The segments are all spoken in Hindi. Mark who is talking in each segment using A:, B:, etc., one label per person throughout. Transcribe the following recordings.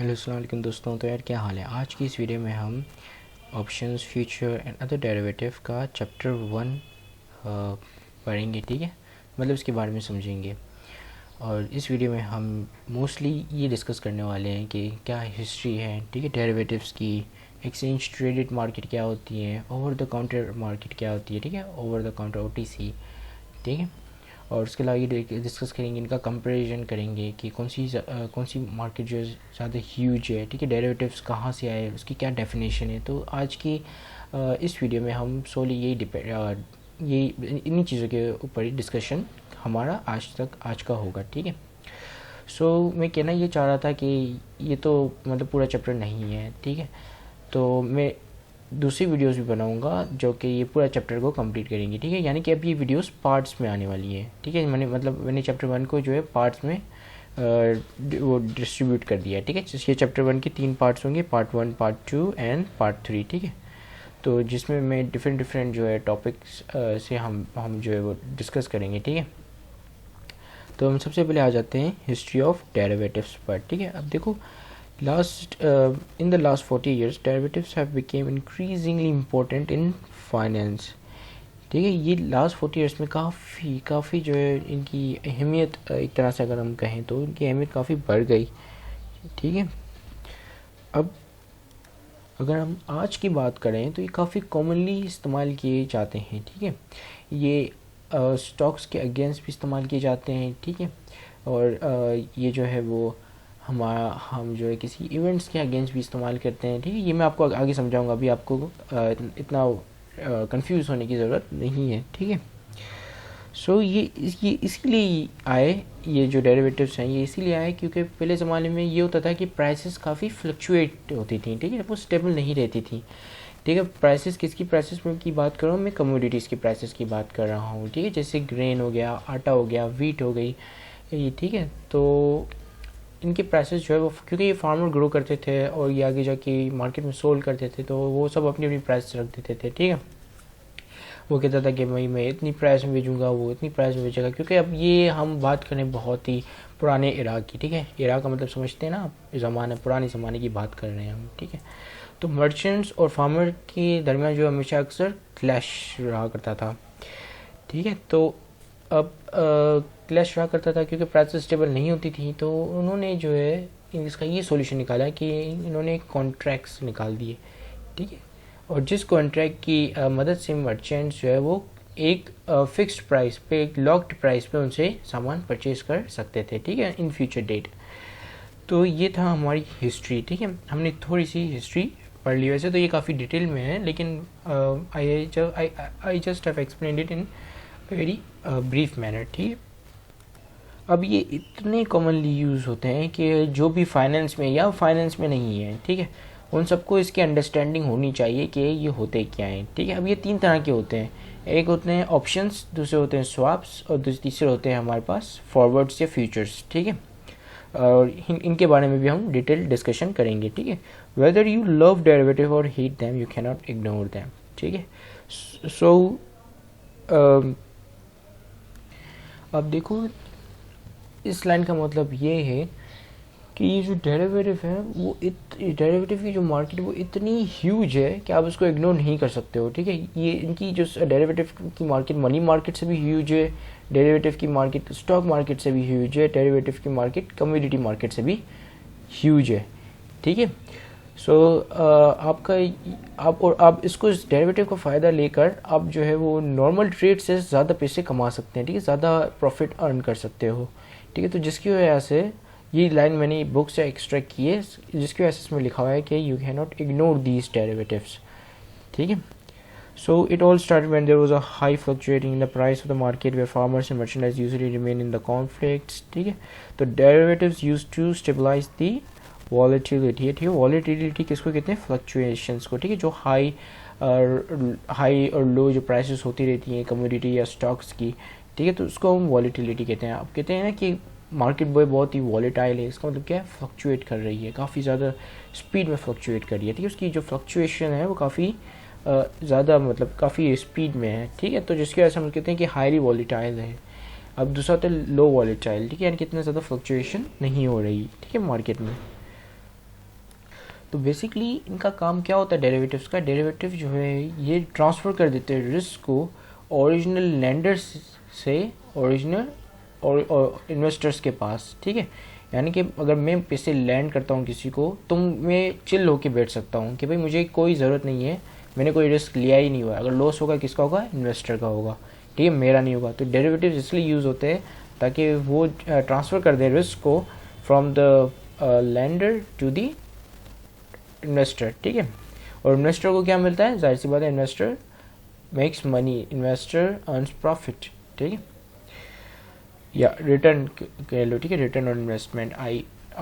A: हेलो अस्सलाम वालेकुम दोस्तों। तो यार क्या हाल है। आज की इस वीडियो में हम options, future and other derivative का चैप्टर 1 पढ़ेंगे। ठीक है, मतलब इसके बारे में समझेंगे। और इस वीडियो में हम मोस्टली ये डिस्कस करने वाले हैं कि क्या हिस्ट्री है, ठीक है, डेरिवेटिव्स की, एक्सचेंज ट्रेडेड मार्केट क्या होती है, ओवर द काउंटर मार्केट क्या होती है, ठीक है, ओवर द काउंटर OTC, ठीक है। और उसके अलावा ये डिस्कस करेंगे, इनका कंपैरिजन करेंगे कि कौन सी मार्केट जो है ज़्यादा ह्यूज है, ठीक है, डेरिवेटिव्स कहाँ से आए, उसकी क्या डेफिनेशन है। तो आज की इस वीडियो में हम सोली ये इन्हीं चीज़ों के ऊपर ही डिस्कशन हमारा आज का होगा, ठीक है। मैं कहना ये चाह रहा था कि ये तो मतलब पूरा चैप्टर नहीं है, ठीक है। तो मैं दूसरी वीडियोस भी बनाऊंगा जो कि ये पूरा चैप्टर को कंप्लीट करेंगी, ठीक है। यानी कि अब ये वीडियोस पार्ट्स में आने वाली है, ठीक है। मैंने चैप्टर 1 को जो है पार्ट्स में वो डिस्ट्रीब्यूट कर दिया है, ठीक है। ये चैप्टर 1 के 3 पार्ट्स होंगे, पार्ट 1, पार्ट 2 एंड पार्ट 3, ठीक है। तो जिसमें मैं डिफरेंट जो है टॉपिक्स से हम जो है वो डिस्कस करेंगे, ठीक है। तो हम सबसे पहले आ जाते हैं हिस्ट्री ऑफ डेरिवेटिव्स पर, ठीक है। अब देखो, in the last 40 years derivatives have become increasingly important in finance, ठीक है। ये लास्ट 40 ईयर्स में काफ़ी जो है इनकी अहमियत, एक तरह से अगर हम कहें तो इनकी अहमियत काफ़ी बढ़ गई, ठीक है। अब अगर हम आज की बात करें तो ये काफ़ी कॉमनली इस्तेमाल किए जाते हैं, ठीक है। ये स्टॉक्स के अगेंस्ट भी इस्तेमाल किए जाते हैं, ठीक है। और ये जो है वो हम जो है किसी इवेंट्स के अगेंस्ट भी इस्तेमाल करते हैं, ठीक है। ये मैं आपको आगे समझाऊंगा, अभी आपको इतना कंफ्यूज होने की ज़रूरत नहीं है, ठीक है। ये इसलिए आए, ये जो डेरिवेटिव्स हैं ये इसीलिए आए क्योंकि पहले ज़माने में ये होता था कि प्राइसेस काफ़ी फ्लक्चुएट होती थी, ठीक है, वो स्टेबल नहीं रहती थी, ठीक है। प्राइसेस किसकी प्राइसेस में की बात कर रहा हूँ मैं, कमोडिटीज़ की प्राइसेस की बात कर रहा हूँ, ठीक है। जैसे ग्रेन हो गया, आटा हो गया, वीट हो गई, ये, ठीक है। तो इनके प्राइसेस जो है वो, क्योंकि ये फार्मर ग्रो करते थे और ये आगे जाके मार्केट में सोल्ड करते थे, तो वो सब अपनी अपनी प्राइस रख देते थे, ठीक है। वो कहता था कि भाई मैं इतनी प्राइस में बेचूंगा, वो इतनी प्राइस में बेचेगा। क्योंकि अब ये हम बात करें बहुत ही पुराने इराक की, ठीक है। इराक का मतलब समझते हैं ना आप, ज़माना पुराने ज़माने की बात कर रहे हैं हम, ठीक है। तो मर्चेंट्स और फार्मर के दरमियान जो हमेशा अक्सर क्लैश रहा करता था, ठीक है। तो अब क्लैश रहा करता था क्योंकि प्राइसेस स्टेबल नहीं होती थी, तो उन्होंने जो है इसका ये सॉल्यूशन निकाला कि इन्होंने कॉन्ट्रैक्ट्स निकाल दिए, ठीक है। और जिस कॉन्ट्रैक्ट की मदद से मर्चेंट्स जो है वो एक फिक्स्ड प्राइस पे, एक लॉक्ड प्राइस पे उनसे सामान परचेज कर सकते थे, ठीक है, इन फ्यूचर डेट। तो ये था हमारी हिस्ट्री, ठीक है। हमने थोड़ी सी हिस्ट्री पढ़ ली, वैसे तो ये काफ़ी डिटेल में है, लेकिन I just have explained it in very brief manner, ठीक है। अब ये इतने कॉमनली यूज़ होते हैं कि जो भी फाइनेंस में या फाइनेंस में नहीं है, ठीक है, उन सबको इसकी अंडरस्टैंडिंग होनी चाहिए कि ये होते क्या हैं, ठीक है। अब ये 3 तरह के होते हैं, एक होते हैं ऑप्शंस, दूसरे होते हैं स्वाप्स, और तीसरे होते हैं हमारे पास फॉरवर्ड्स या फ्यूचर्स, ठीक है। और इनके बारे में भी हम डिटेल डिस्कशन करेंगे, ठीक है। वेदर यू लव डेरिवेटिव और hate them, you can not ignore them, ठीक है। सो अब देखो, इस लाइन का मतलब ये है कि ये जो डेरिवेटिव है वो डेरिवेटिव की जो मार्केट वो इतनी ह्यूज है कि आप उसको इग्नोर नहीं कर सकते हो, ठीक है। ये इनकी जो डेरिवेटिव की मार्केट मनी मार्केट से भी ह्यूज है, डेरिवेटिव की मार्केट स्टॉक मार्केट से भी ह्यूज है, डेरिवेटिव की मार्केट कमोडिटी मार्केट से भी ह्यूज है, ठीक है। आप इसको, इस डेरिवेटिव का फ़ायदा लेकर आप जो है वो नॉर्मल ट्रेड से ज़्यादा पैसे कमा सकते हैं, ठीक है, ज़्यादा प्रॉफिट अर्न कर सकते हो, ठीक है। तो जिसकी वजह से ये लाइन मैंने बुक से एक्सट्रैक्ट की है, जिसकी वजह से इसमें लिखा हुआ है कि you can not ignore these derivatives, ठीक है। So it all started when there was a high fluctuating in the price of the market where farmers and merchandise usually remain in the conflicts, ठीक है। तो derivatives used to stabilize the volatility, ठीक है। volatility किसको कहते हैं, fluctuations को, ठीक है। जो हाई और लो जो प्राइसेस होती रहती हैं कमोडिटी या स्टॉक्स की, ठीक है, तो उसको हम वॉलीटिलिटी कहते हैं। आप कहते हैं ना कि मार्केट बहुत ही वॉलेटाइल है, इसका मतलब क्या है, फ्लक्चुएट कर रही है, काफ़ी ज़्यादा स्पीड में फ्लक्चुएट कर रही है, ठीक है। उसकी जो फ्लक्चुएशन है वो काफ़ी ज़्यादा, मतलब काफ़ी स्पीड में है, ठीक है। तो जिसकी वजह से हम कहते हैं कि हाईली वॉलेटाइल है। अब दूसरा होता है लो वॉलेटाइल, ठीक है, यानी कि इतना ज़्यादा फ्लक्चुएशन नहीं हो रही, ठीक है, मार्केट में। तो बेसिकली इनका काम क्या होता है डेरिवेटिव्स का, डेरिवेटिव जो है ये ट्रांसफ़र कर देते हैं रिस्क को ओरिजिनल लैंडर्स से ओरिजिनल और इन्वेस्टर्स के पास, ठीक है। यानी कि अगर मैं पैसे लैंड करता हूँ किसी को तो मैं चिल होके बैठ सकता हूँ कि भाई मुझे कोई ज़रूरत नहीं है, मैंने कोई रिस्क लिया ही नहीं हुआ, अगर लॉस होगा किसका होगा, इन्वेस्टर का होगा, ठीक है, मेरा नहीं होगा। तो डेरिवेटिव इसलिए यूज़ होते हैं ताकि वो ट्रांसफ़र कर दे रिस्क को from the lender to the investor, ठीक है। और इन्वेस्टर को क्या मिलता है, जाहिर सी बात है investor makes money, investor earns profit, ठीक है, या रिटर्न कह लो, ठीक है, रिटर्न ऑन इन्वेस्टमेंट,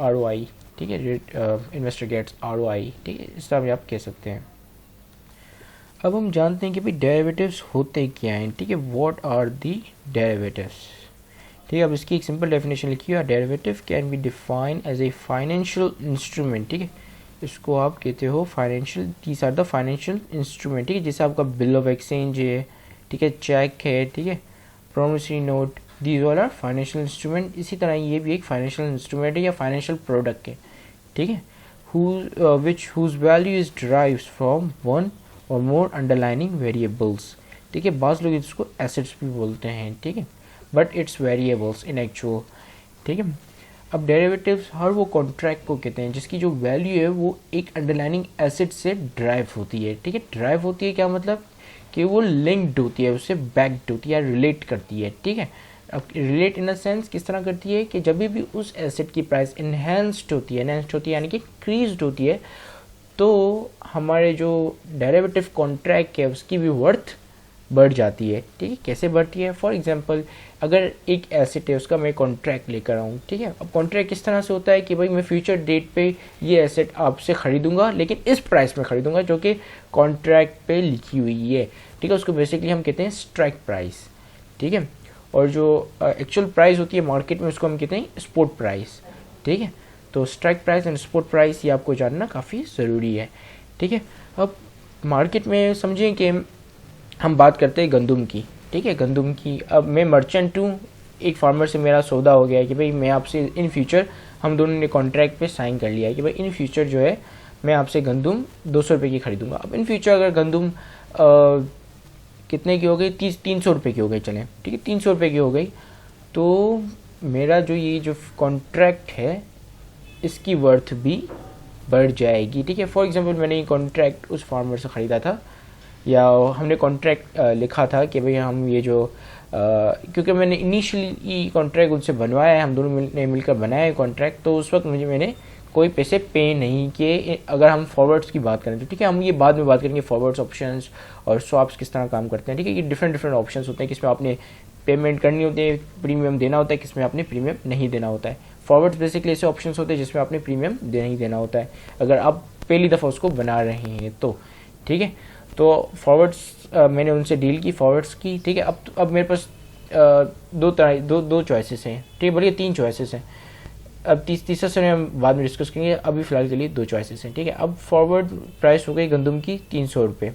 A: ROI, ठीक है, इन्वेस्टर गेट्स ROI, ठीक है, इस तरह आप कह सकते हैं। अब हम जानते हैं कि भाई डेरिवेटिव्स होते क्या हैं, ठीक है, व्हाट आर दी डेरिवेटिव्स, ठीक है। अब इसकी एक सिंपल डेफिनेशन लिखी है, derivative can be defined as a financial instrument, ठीक है, इसको आप कहते हो financial, these are the financial instrument, ठीक है, जैसे आपका बिल ऑफ एक्सचेंज है, ठीक है, चेक है, ठीक है, promissory note, these all are financial instrument. इसी तरह ये भी एक फाइनेंशियल इंस्ट्रूमेंट है या फाइनेंशियल प्रोडक्ट है, ठीक है, whose value is derives from one or more underlying variables, ठीक है, बाज़ लोग इसको एसेट्स भी बोलते हैं, ठीक है, but it's variables in actual, ठीक है। अब डेरिवेटिव्स हर वो कॉन्ट्रैक्ट को कहते हैं जिसकी जो वैल्यू है वो एक अंडरलाइनिंग एसेट से ड्राइव होती है, ठीक है। ड्राइव होती है क्या मतलब कि वो लिंक्ड होती है, उससे बैक्ड होती है, रिलेट करती है, ठीक है। अब रिलेट इन अ सेंस किस तरह करती है कि जब भी उस एसेट की प्राइस इन्हेंस्ड होती है यानी कि इंक्रीज्ड होती है, तो हमारे जो डेरिवेटिव कॉन्ट्रैक्ट है उसकी भी वर्थ बढ़ जाती है, ठीक है। कैसे बढ़ती है, फॉर एग्जांपल अगर एक एसेट है उसका मैं कॉन्ट्रैक्ट लेकर आऊँ, ठीक है। अब कॉन्ट्रैक्ट किस तरह से होता है कि भाई मैं फ्यूचर डेट पे ये एसेट आपसे ख़रीदूंगा लेकिन इस प्राइस में ख़रीदूंगा जो कि कॉन्ट्रैक्ट पे लिखी हुई है, ठीक है, उसको बेसिकली हम कहते हैं स्ट्राइक प्राइस, ठीक है। और जो एक्चुअल प्राइस होती है मार्केट में उसको हम कहते हैं स्पॉट प्राइस, ठीक है। तो strike price and spot price ये आपको जानना काफ़ी ज़रूरी है, ठीक है। अब मार्केट में समझें कि हम बात करते हैं गंदम की, ठीक है, गंदम की। अब मैं मर्चेंट हूँ, एक फार्मर से मेरा सौदा हो गया है कि भाई मैं आपसे इन फ्यूचर, हम दोनों ने कॉन्ट्रैक्ट पे साइन कर लिया है कि भाई इन फ्यूचर जो है मैं आपसे गंदम 200 रुपये की खरीदूंगा। अब इन फ्यूचर अगर गंदम कितने की हो गई, 300 रुपये की हो गई, चलें, ठीक है, 300 रुपये की हो गई, तो मेरा जो ये जो कॉन्ट्रैक्ट है इसकी वर्थ भी बढ़ जाएगी, ठीक है। फॉर एग्जांपल मैंने ये कॉन्ट्रैक्ट उस फार्मर से ख़रीदा था या हमने कॉन्ट्रैक्ट लिखा था कि भाई हम ये जो क्योंकि मैंने इनिशियली कॉन्ट्रैक्ट उनसे बनवाया है, हम दोनों ने मिलकर बनाया है कॉन्ट्रैक्ट, तो उस वक्त मैंने कोई पैसे पे नहीं किए। अगर हम फॉरवर्ड्स की बात करें तो ठीक है, हम ये बाद में बात करेंगे फॉरवर्ड्स, ऑप्शंस और स्वैप्स किस तरह काम करते हैं, ठीक है। ये डिफरेंट ऑप्शंस होते हैं, किसमें आपने पेमेंट करनी होती है, प्रीमियम देना होता है, किसमें आपने प्रीमियम नहीं देना होता है। फॉरवर्ड्स बेसिकली ऐसे ऑप्शंस होते हैं जिसमें आपने प्रीमियम नहीं देना होता है अगर आप पहली दफ़ा उसको बना रहे हैं तो, ठीक है। तो फॉरवर्ड्स मैंने उनसे डील की, फॉरवर्ड्स की, ठीक है। अब मेरे पास दो चॉइसेस हैं, ठीक है, बोलिए 3 चॉइसेस हैं। अब तीसरा से हम बाद में डिस्कस करेंगे, अभी फिलहाल के लिए 2 चॉइसेस हैं, ठीक है। अब फॉरवर्ड प्राइस हो गई गंदम की 300 रुपये,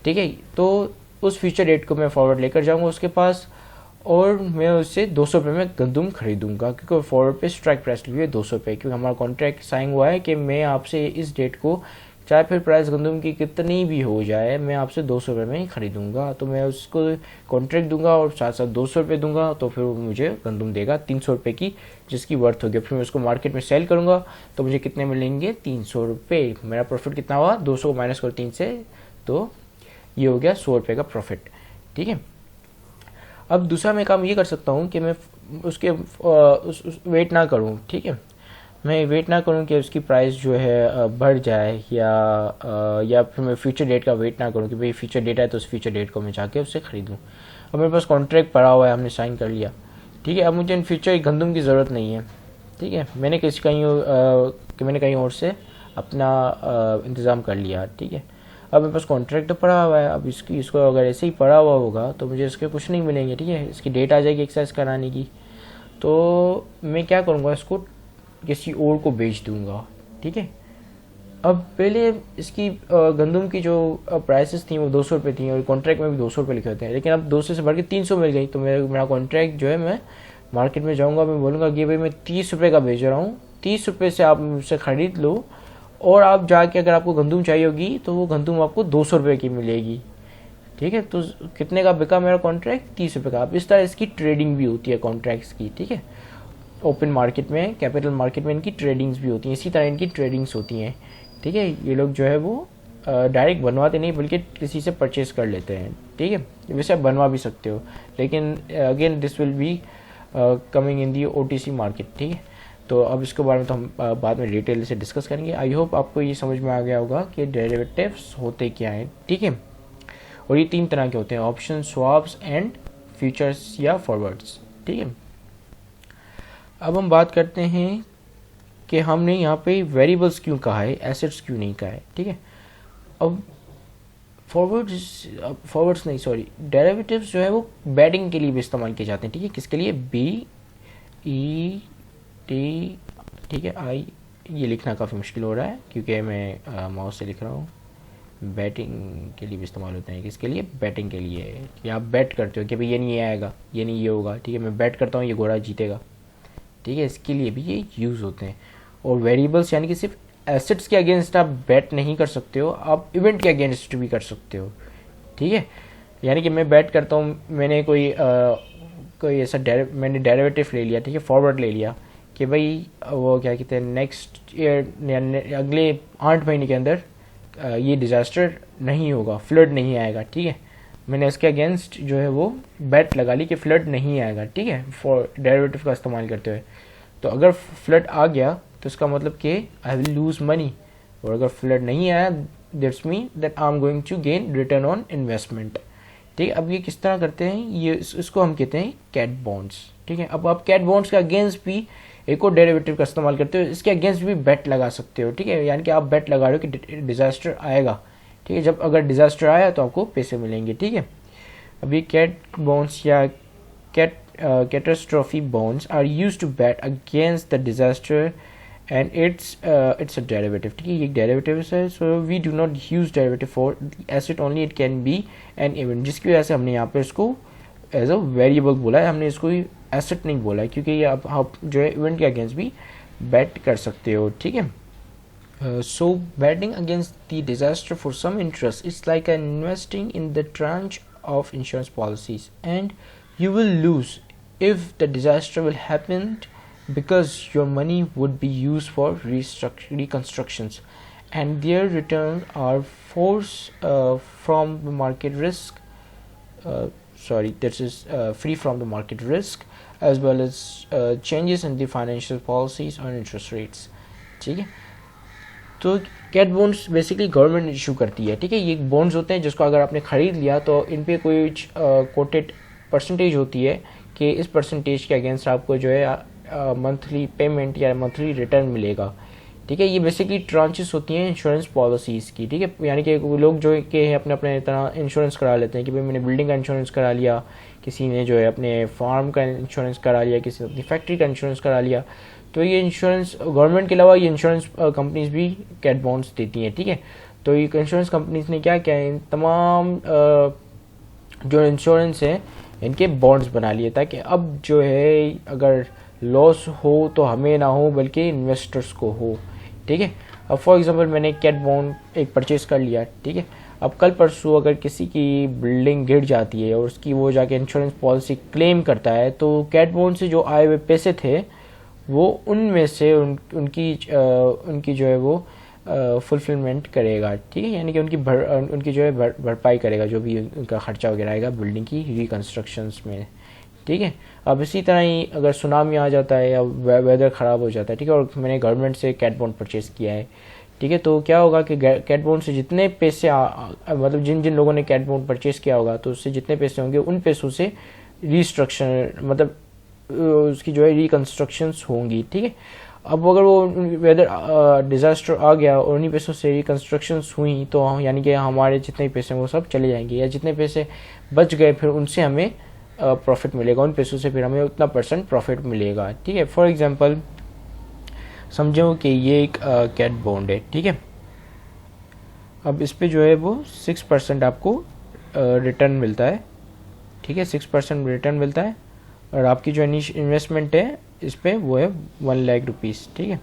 A: ठीक है। तो उस फ्यूचर डेट को मैं फॉरवर्ड लेकर जाऊंगा उसके पास और मैं उससे 200 रुपये में गंदम खरीदूंगा, क्योंकि फॉरवर्ड पे स्ट्राइक प्राइस लिखी हुई है 200 रुपये, क्योंकि हमारा कॉन्ट्रैक्ट साइन हुआ है कि मैं आपसे इस डेट को, चाहे फिर प्राइस गंदम की कितनी भी हो जाए, मैं आपसे 200 रुपये में ही खरीदूंगा। तो मैं उसको कॉन्ट्रैक्ट दूंगा और साथ साथ 200 रुपये दूंगा, तो फिर वो मुझे गंदम देगा 300 रुपये की, जिसकी वर्थ होगी। फिर मैं उसको मार्केट में सेल करूंगा तो मुझे कितने मिलेंगे, 300 रुपये। मेरा प्रॉफिट कितना हुआ, 200 को माइनस करो 3 से, तो ये हो गया 100 रुपये का प्रॉफिट, ठीक है। अब दूसरा मैं काम ये कर सकता हूँ कि मैं उसके वेट ना करूँ, ठीक है, मैं वेट ना करूँ कि उसकी प्राइस जो है बढ़ जाए या फिर मैं फ्यूचर डेट का वेट ना करूँ कि भाई फ्यूचर डेट है तो उस फ्यूचर डेट को मैं जाके उससे ख़रीदूँ। अब मेरे पास कॉन्ट्रैक्ट पड़ा हुआ है, हमने साइन कर लिया, ठीक है। अब मुझे इन फ्यूचर गंदम की ज़रूरत नहीं है, ठीक है, मैंने कहीं और से अपना इंतज़ाम कर लिया, ठीक है। अब मेरे पास कॉन्ट्रैक्ट तो पड़ा हुआ है, अब इसको अगर ऐसे ही पड़ा हुआ होगा तो मुझे इसके कुछ नहीं मिलेंगे, ठीक है। इसकी डेट आ जाएगी एक्सरसाइज कराने की, तो मैं क्या करूँगा, इसको किसी और को बेच दूंगा, ठीक है। अब पहले इसकी गंदम की जो प्राइसेस थी वो 200 रुपये थी और कॉन्ट्रैक्ट में भी 200 रुपये लिखे होते हैं, लेकिन अब 200 से बढ़ के 300 मिल गई। तो मेरा कॉन्ट्रैक्ट जो है, मैं मार्केट में जाऊंगा, मैं बोलूँगा कि भाई मैं 30 रुपये का बेच रहा हूँ, 30 रुपये से आप मुझसे ख़रीद लो और आप जाके अगर आपको गंदुम चाहिए होगी तो वो गंदुम आपको 200 रुपये की मिलेगी, ठीक है। तो कितने का बिका मेरा कॉन्ट्रैक्ट, 30 रुपये का। अब इस तरह इसकी ट्रेडिंग भी होती है कॉन्ट्रैक्ट्स की, ठीक है। ओपन मार्केट में, कैपिटल मार्केट में इनकी ट्रेडिंग्स भी होती हैं, इसी तरह इनकी ट्रेडिंग्स होती हैं, ठीक है। ये लोग जो है वो डायरेक्ट बनवाते नहीं बल्कि किसी से परचेज कर लेते हैं, ठीक है। वैसे आप बनवा भी सकते हो, लेकिन again this will be coming in the OTC market, ठीक है। तो अब इसके बारे में तो हम बाद में डिटेल से डिस्कस करेंगे। आई होप आपको ये समझ में आ गया होगा कि डेरिवेटिव्स होते क्या हैं, ठीक है। और ये 3 तरह के होते हैं, ऑप्शन, स्वैप्स एंड फ्यूचर्स या फॉरवर्ड्स, ठीक है। अब हम बात करते हैं कि हमने यहाँ पे वेरिएबल्स क्यों कहा है, एसेट्स क्यों नहीं कहा है, ठीक है। अब फॉरवर्ड्स नहीं, सॉरी, डेरिवेटिव्स जो है वो बेटिंग के लिए भी इस्तेमाल किए जाते हैं, ठीक है। किसके लिए, BET, ठीक है। आई, ये लिखना काफ़ी मुश्किल हो रहा है क्योंकि मैं माउस से लिख रहा हूँ। बैटिंग के लिए भी इस्तेमाल होते हैं, किसके लिए, बैटिंग के लिए, कि आप बैट करते हो कि भाई ये नहीं आएगा, ये नहीं ये होगा, ठीक है। मैं बैट करता हूँ ये घोड़ा जीतेगा, ठीक है। इसके लिए भी ये यूज़ होते हैं। और वेरिएबल्स यानी कि सिर्फ एसेट्स के अगेंस्ट आप बैट नहीं कर सकते हो, आप इवेंट के अगेंस्ट भी कर सकते हो, ठीक है। यानी कि मैं बैट करता हूँ, मैंने कोई ऐसा मैंने डेरिवेटिव ले लिया, ठीक है, फॉरवर्ड ले लिया कि भाई वो क्या कहते हैं, नेक्स्ट ईयर, अगले 8 महीने के अंदर ये डिज़ास्टर नहीं होगा, फ्लड नहीं आएगा, ठीक है। मैंने इसके अगेंस्ट जो है वो बैट लगा ली कि फ्लड नहीं आएगा, ठीक है, फॉर डेरिवेटिव का इस्तेमाल करते हुए। तो अगर फ्लड आ गया तो इसका मतलब कि आई विल लूज़ मनी, और अगर फ्लड नहीं आया that's mean that I am going to gain return on investment, ठीक है। अब ये किस तरह करते हैं, ये इसको हम कहते हैं कैट बॉन्ड्स, ठीक है। अब आप कैट बॉन्ड्स के अगेंस्ट भी एक और डेरिवेटिव का इस्तेमाल करते हो, इसके अगेंस्ट भी बेट लगा सकते हो, ठीक है। यानी कि आप बेट लगा रहे हो कि डिज़ास्टर आएगा, ठीक है। जब अगर डिज़ास्टर आया तो आपको पैसे मिलेंगे, ठीक है। अभी कैट बॉन्ड्स या catastrophe bonds are used to bet against the disaster and it's a derivative, ठीक है। ये डेरिवेटिव है, so we do not use derivative for asset only, it can be an event, जिसकी वजह से हमने यहाँ पे इसको एज अ वेरिएबल बोला है, हमने इसको एसेट नहीं बोला है, क्योंकि ये आप जो है इवेंट के अगेंस्ट भी बैट कर सकते हो, ठीक है। So betting against the disaster for some interest is like investing in the tranche of insurance policies, and you will lose if the disaster will happen because your money would be used for reconstructions, and their returns are forced from the market risk. This is free from the market risk as well as changes in the financial policies on interest rates, ठीक है। तो cat bonds basically government issue करती है, ठीक है। ये बॉन्ड्स होते हैं जिसको अगर आपने ख़रीद लिया तो इन पे कोई कोटेड परसेंटेज होती है कि इस परसेंटेज के अगेंस्ट आपको जो है मंथली पेमेंट या मंथली रिटर्न मिलेगा, ठीक है। ये बेसिकली ट्रांचेस होती हैं इंश्योरेंस पॉलिसीज़ की, ठीक है। यानी कि लोग जो कि अपने अपने तरह इंश्योरेंस करा लेते हैं कि भाई मैंने बिल्डिंग का इंश्योरेंस करा लिया, किसी ने जो है अपने फार्म का इंश्योरेंस करा लिया, किसी ने अपनी फैक्ट्री का इंश्योरेंस करा लिया। तो ये इंश्योरेंस गवर्नमेंट के अलावा ये इंश्योरेंस कंपनीज भी कैट बॉन्ड्स देती हैं, ठीक है। तो ये इंश्योरेंस कंपनीज ने क्या किया है, तमाम जो इंश्योरेंस है इनके बॉन्ड्स बना लिए, ताकि अब जो है अगर लॉस हो तो हमें ना हो बल्कि इन्वेस्टर्स को हो, ठीक है। अब फॉर एग्जांपल मैंने कैट बॉन्ड एक परचेज़ कर लिया, ठीक है। अब कल परसों अगर किसी की बिल्डिंग गिर जाती है और उसकी वो जाके इंश्योरेंस पॉलिसी क्लेम करता है, तो कैट बॉन्ड से जो आए हुए पैसे थे वो उनमें से उनकी जो है वो फुलफिलमेंट करेगा, ठीक है। यानी कि उनकी जो है भरपाई करेगा जो भी उनका खर्चा वगैरह आएगा बिल्डिंग की रिकन्स्ट्रक्शंस में, ठीक है। अब इसी तरह ही अगर सुनामी आ जाता है या वेदर ख़राब हो जाता है, ठीक है, और मैंने गवर्नमेंट से कैट बॉन्ड परचेज़ किया है, ठीक है, तो क्या होगा कि कैट बॉन्ड से जितने पैसे मतलब जिन जिन लोगों ने कैट बॉन्ड परचेज़ किया होगा तो उससे जितने पैसे होंगे उन पैसों से रिस्ट्रक्शन मतलब उसकी जो है रिकन्स्ट्रक्शंस होंगी, ठीक है। अब अगर वो वेदर डिज़ास्टर आ गया और उन्हीं पैसों से रिकन्स्ट्रक्शंस हुई तो यानी कि हमारे जितने पैसे वो सब चले जाएंगे, या जितने पैसे बच गए फिर उनसे हमें प्रॉफिट मिलेगा, उन पैसों से फिर हमें उतना % प्रॉफिट मिलेगा, ठीक है। फॉर एग्जांपल समझो कि ये एक कैट बॉन्ड है, ठीक है। अब इस पे जो है वो 6% आपको रिटर्न मिलता है, ठीक है, 6% रिटर्न मिलता है, और आपकी जो इन्वेस्टमेंट है इस पे वो है 1 लाख रुपीज़, ठीक है।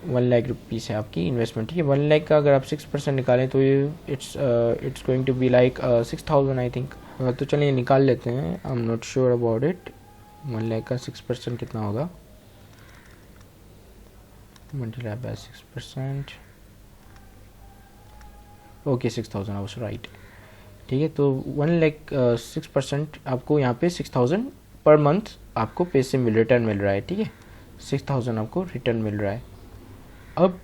A: ₹1,00,000 है आपकी इन्वेस्टमेंट, ठीक है। 1,00,000 का अगर आप 6% निकालें तो ये it's going to be like 6,000 I think. तो चलिए निकाल लेते हैं, I am not sure about it. 1,00,000 का 6% कितना होगा, multiply by 6%, okay 6,000, I was right, ठीक है। तो 1,00,000 6% आपको यहाँ पे 6,000 पर मंथ आपको पैसे रिटर्न मिल रहा है, ठीक है। 6,000 आपको रिटर्न मिल रहा है। अब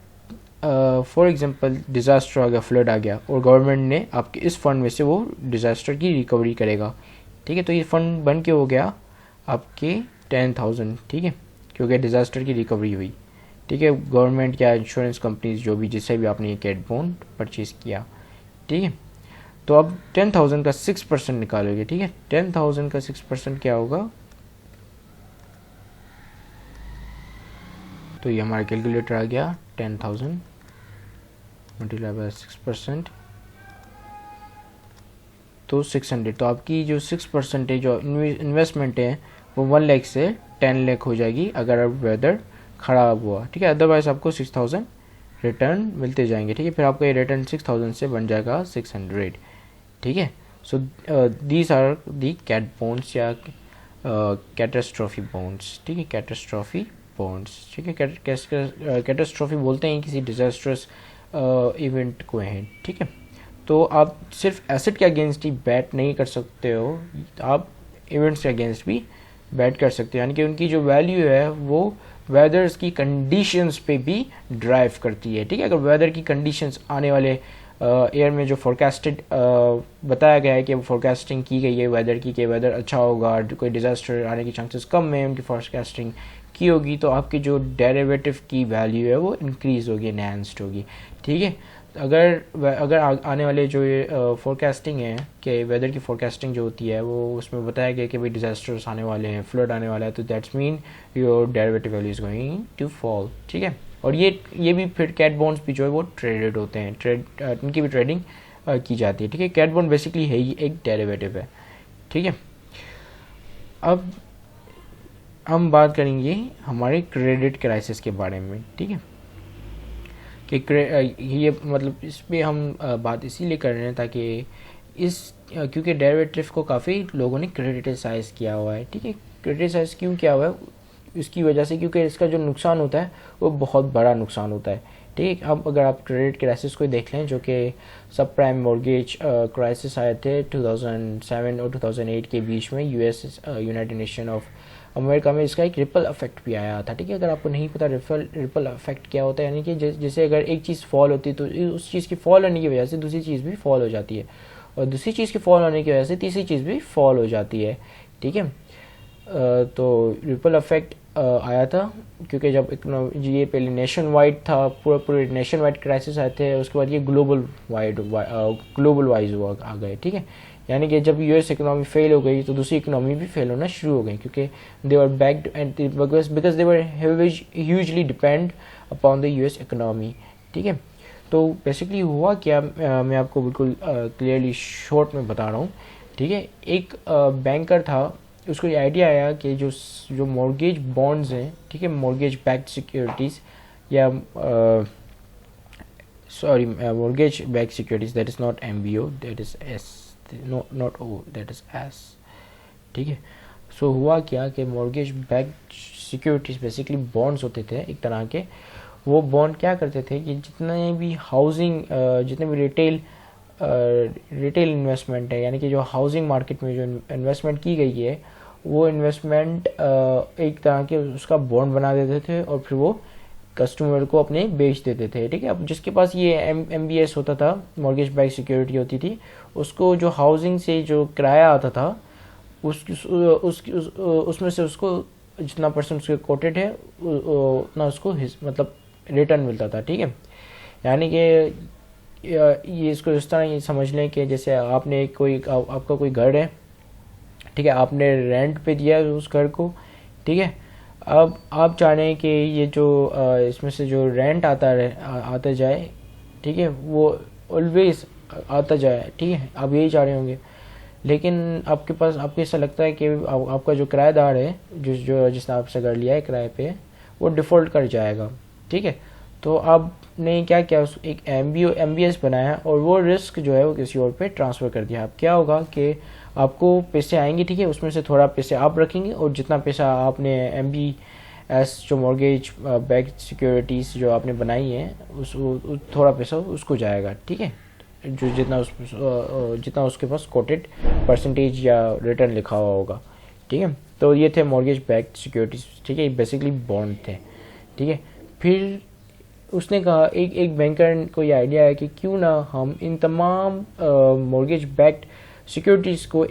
A: फॉर एग्जांपल डिज़ास्टर आ गया, फ्लड आ गया, और गवर्नमेंट ने आपके इस फंड में से वो डिज़ास्टर की रिकवरी करेगा, ठीक है। तो ये फंड बन के हो गया आपके 10,000, ठीक है, क्योंकि डिज़ास्टर की रिकवरी हुई, ठीक है। गवर्नमेंट या इंश्योरेंस कंपनीज जो भी, जिससे भी आपने ये कैट बॉन्ड परचेज़ किया, ठीक है। तो अब 10,000 का 6% निकालोगे, ठीक है। 10,000 का 6% क्या होगा, तो ये हमारा कैलकुलेटर आ गया 10,000 मल्टीप्लाई बाय 6%, तो 600। तो आपकी जो 6% जो इन्वेस्टमेंट है वो 1,00,000 से 10,00,000 हो जाएगी अगर अब वेदर ख़राब हुआ, ठीक है। अदरवाइज आपको 6,000 रिटर्न मिलते जाएंगे, ठीक है। फिर आपका ये रिटर्न 6,000 से बन जाएगा 600, ठीक है। So these are the cat bonds या कैटास्ट्रॉफी बॉन्ड्स, ठीक है, कैटास्ट्रॉफी बॉन्ड्स, ठीक है। कैटास्ट्रॉफी बोलते हैं किसी डिजास्टर्स इवेंट को है, ठीक है। तो आप सिर्फ एसेट के अगेंस्ट ही बैट नहीं कर सकते हो, आप इवेंट्स के अगेंस्ट भी बैट कर सकते हो, यानी कि उनकी जो वैल्यू है वो वेदर्स की कंडीशंस पे भी ड्राइव करती है, ठीक है। अगर वेदर की कंडीशंस आने वाले ईयर में जो फोरकास्टेड बताया गया है कि वो फोरकास्टिंग की गई है वेदर की, कि वेदर अच्छा होगा, कोई डिज़ास्टर आने की चांसेस कम है, उनकी फोरकास्टिंग की होगी, तो आपकी जो डेरिवेटिव की वैल्यू है वो इंक्रीज़ होगी, एनहांस्ड होगी, ठीक है। अगर आने वाले जो ये फोरकास्टिंग है कि वेदर की फोरकास्टिंग जो होती है वो उसमें बताया गया कि भाई डिज़ास्टर्स आने वाले हैं, फ्लड आने वाला है, तो that's mean your derivative value is going to fall, ठीक है। और ये भी फिर कैट बॉन्ड्स भी जो है वो ट्रेडेड होते हैं, इनकी भी ट्रेडिंग की जाती है, ठीक है। कैट बॉन्ड बेसिकली है ही एक डेरिवेटिव है, ठीक है। अब हम बात करेंगे हमारे क्रेडिट क्राइसिस के बारे में, ठीक है, कि ये मतलब इस पर हम बात इसीलिए कर रहे हैं ताकि क्योंकि डेरिवेटिव को काफ़ी लोगों ने क्रिटिसाइज़ किया हुआ है, ठीक है। क्रिटिसाइज़ क्यों किया हुआ है, इसकी वजह से क्योंकि इसका जो नुकसान होता है वो बहुत बड़ा नुकसान होता है, ठीक है। अब अगर आप क्रेडिट क्राइसिस को देख लें, जो कि सब प्राइम मॉर्गेज क्राइसिस आए थे 2007 और 2008 के बीच में, यूनाइटेड नेशन ऑफ अमेरिका में, इसका एक रिपल इफेक्ट भी आया था, ठीक है। अगर आपको नहीं पता रिपल इफेक्ट क्या होता है, यानी कि जैसे अगर एक चीज़ फॉल होती है तो उस चीज़ की फॉल होने की वजह से दूसरी चीज़ भी फॉल हो जाती है, और दूसरी चीज़ की फॉल होने की वजह से तीसरी चीज़ भी फॉल हो जाती है, ठीक है। तो रिपल इफेक्ट आया था क्योंकि जब ये पहले नेशन वाइड था, पूरे नेशन वाइड क्राइसिस आए थे, उसके बाद ये ग्लोबल वाइज हुआ आ गए, ठीक है। यानी कि जब यूएस इकोनॉमी फेल हो गई तो दूसरी इकोनॉमी भी फेल होना शुरू हो गई, क्योंकि they were backed and because they were hugely depend upon the US economy, ठीक है। तो बेसिकली हुआ क्या, मैं आपको बिल्कुल क्लियरली शॉर्ट में बता रहा हूँ, ठीक है। एक बैंकर था, उसको ये आइडिया आया कि जो मॉर्गेज बॉन्ड्स हैं, ठीक है, मॉर्गेज बैक्ड सिक्योरिटीज़ या mortgage backed securities, that is not MBO, that is S, not O, that is S, ठीक है। सो हुआ क्या कि mortgage backed securities basically bonds होते थे एक तरह के। वो बॉन्ड क्या करते थे कि जितने भी हाउसिंग, जितने भी रिटेल इन्वेस्टमेंट है, यानी कि जो हाउसिंग मार्केट में जो इन्वेस्टमेंट की गई है, वो इन्वेस्टमेंट एक तरह के उसका बॉन्ड बना देते थे और फिर वो कस्टमर को अपने बेच देते थे, ठीक है। अब जिसके पास ये MBS होता था, मॉर्गेज बैक्ड सिक्योरिटी होती थी, उसको जो हाउसिंग से जो किराया आता था उसमें से उसको जितना परसेंट उसके कोटेड है उतना उसको मतलब रिटर्न मिलता था, ठीक है। यानी कि ये इसको इस तरह ये समझ लें कि जैसे आपने आपका कोई घर है, ठीक है, आपने रेंट पे दिया उस घर को, ठीक है। अब आप चाह रहे हैं कि ये जो इसमें से जो रेंट आता जाए, ठीक है, वो ऑलवेज आता जाए, ठीक है, आप यही चाह रहे होंगे। लेकिन आपको ऐसा लगता है कि आपका जो किराएदार है, जिसने आपसे घर लिया है किराए पे, वो डिफ़ॉल्ट कर जाएगा, ठीक है। तो आपने क्या किया, एक MBS बनाया और वो रिस्क जो है वो किसी और पे ट्रांसफ़र कर दिया। अब क्या होगा कि आपको पैसे आएंगे, ठीक है, उसमें से थोड़ा पैसे आप रखेंगे और जितना पैसा आपने MBS जो मॉर्गेज बैक्ड सिक्योरिटीज़ जो आपने बनाई है उस थोड़ा पैसा उसको जाएगा, ठीक है, जो जितना उसके पास कोटेड परसेंटेज या रिटर्न लिखा हुआ होगा, ठीक है। तो ये थे मॉर्गेज बैक्ड सिक्योरिटीज़, ठीक है, बेसिकली बॉन्ड थे, ठीक है। फिर उसने कहा, एक बैंकर को ये आइडिया है कि क्यों ना हम इन तमाम मॉर्गेज बैक्ड सिक्योरिटीज़ को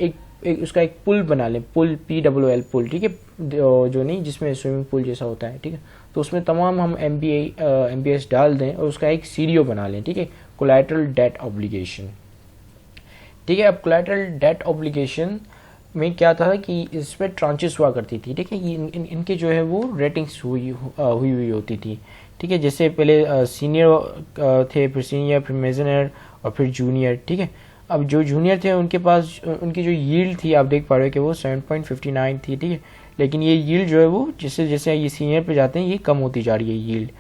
A: उसका एक पुल बना लें, पुल PWL पुल, ठीक है, जो नहीं जिसमें स्विमिंग पूल जैसा होता है, ठीक है। तो उसमें तमाम हम MBS डाल दें और उसका एक CDO बना लें, ठीक है, कोलैटरल डेट ऑब्लिगेशन, ठीक है। अब कोलैटरल डेट ऑब्लिगेशन में क्या था कि इसमें ट्रांचेस हुआ करती थी, ठीक है, इनके जो है वो रेटिंग्स हुई होती थी, ठीक है। जैसे पहले सीनियर थे, फिर सीनियर, फिर मेजनर और फिर जूनियर, ठीक है। अब जो जूनियर थे उनके पास उनकी जो यील्ड थी आप देख पा रहे हो कि वो 7.59 थी, ठीक है। लेकिन ये यील्ड जो है वो जैसे जैसे ये सीनियर पे जाते हैं ये कम होती जा रही है यील्ड,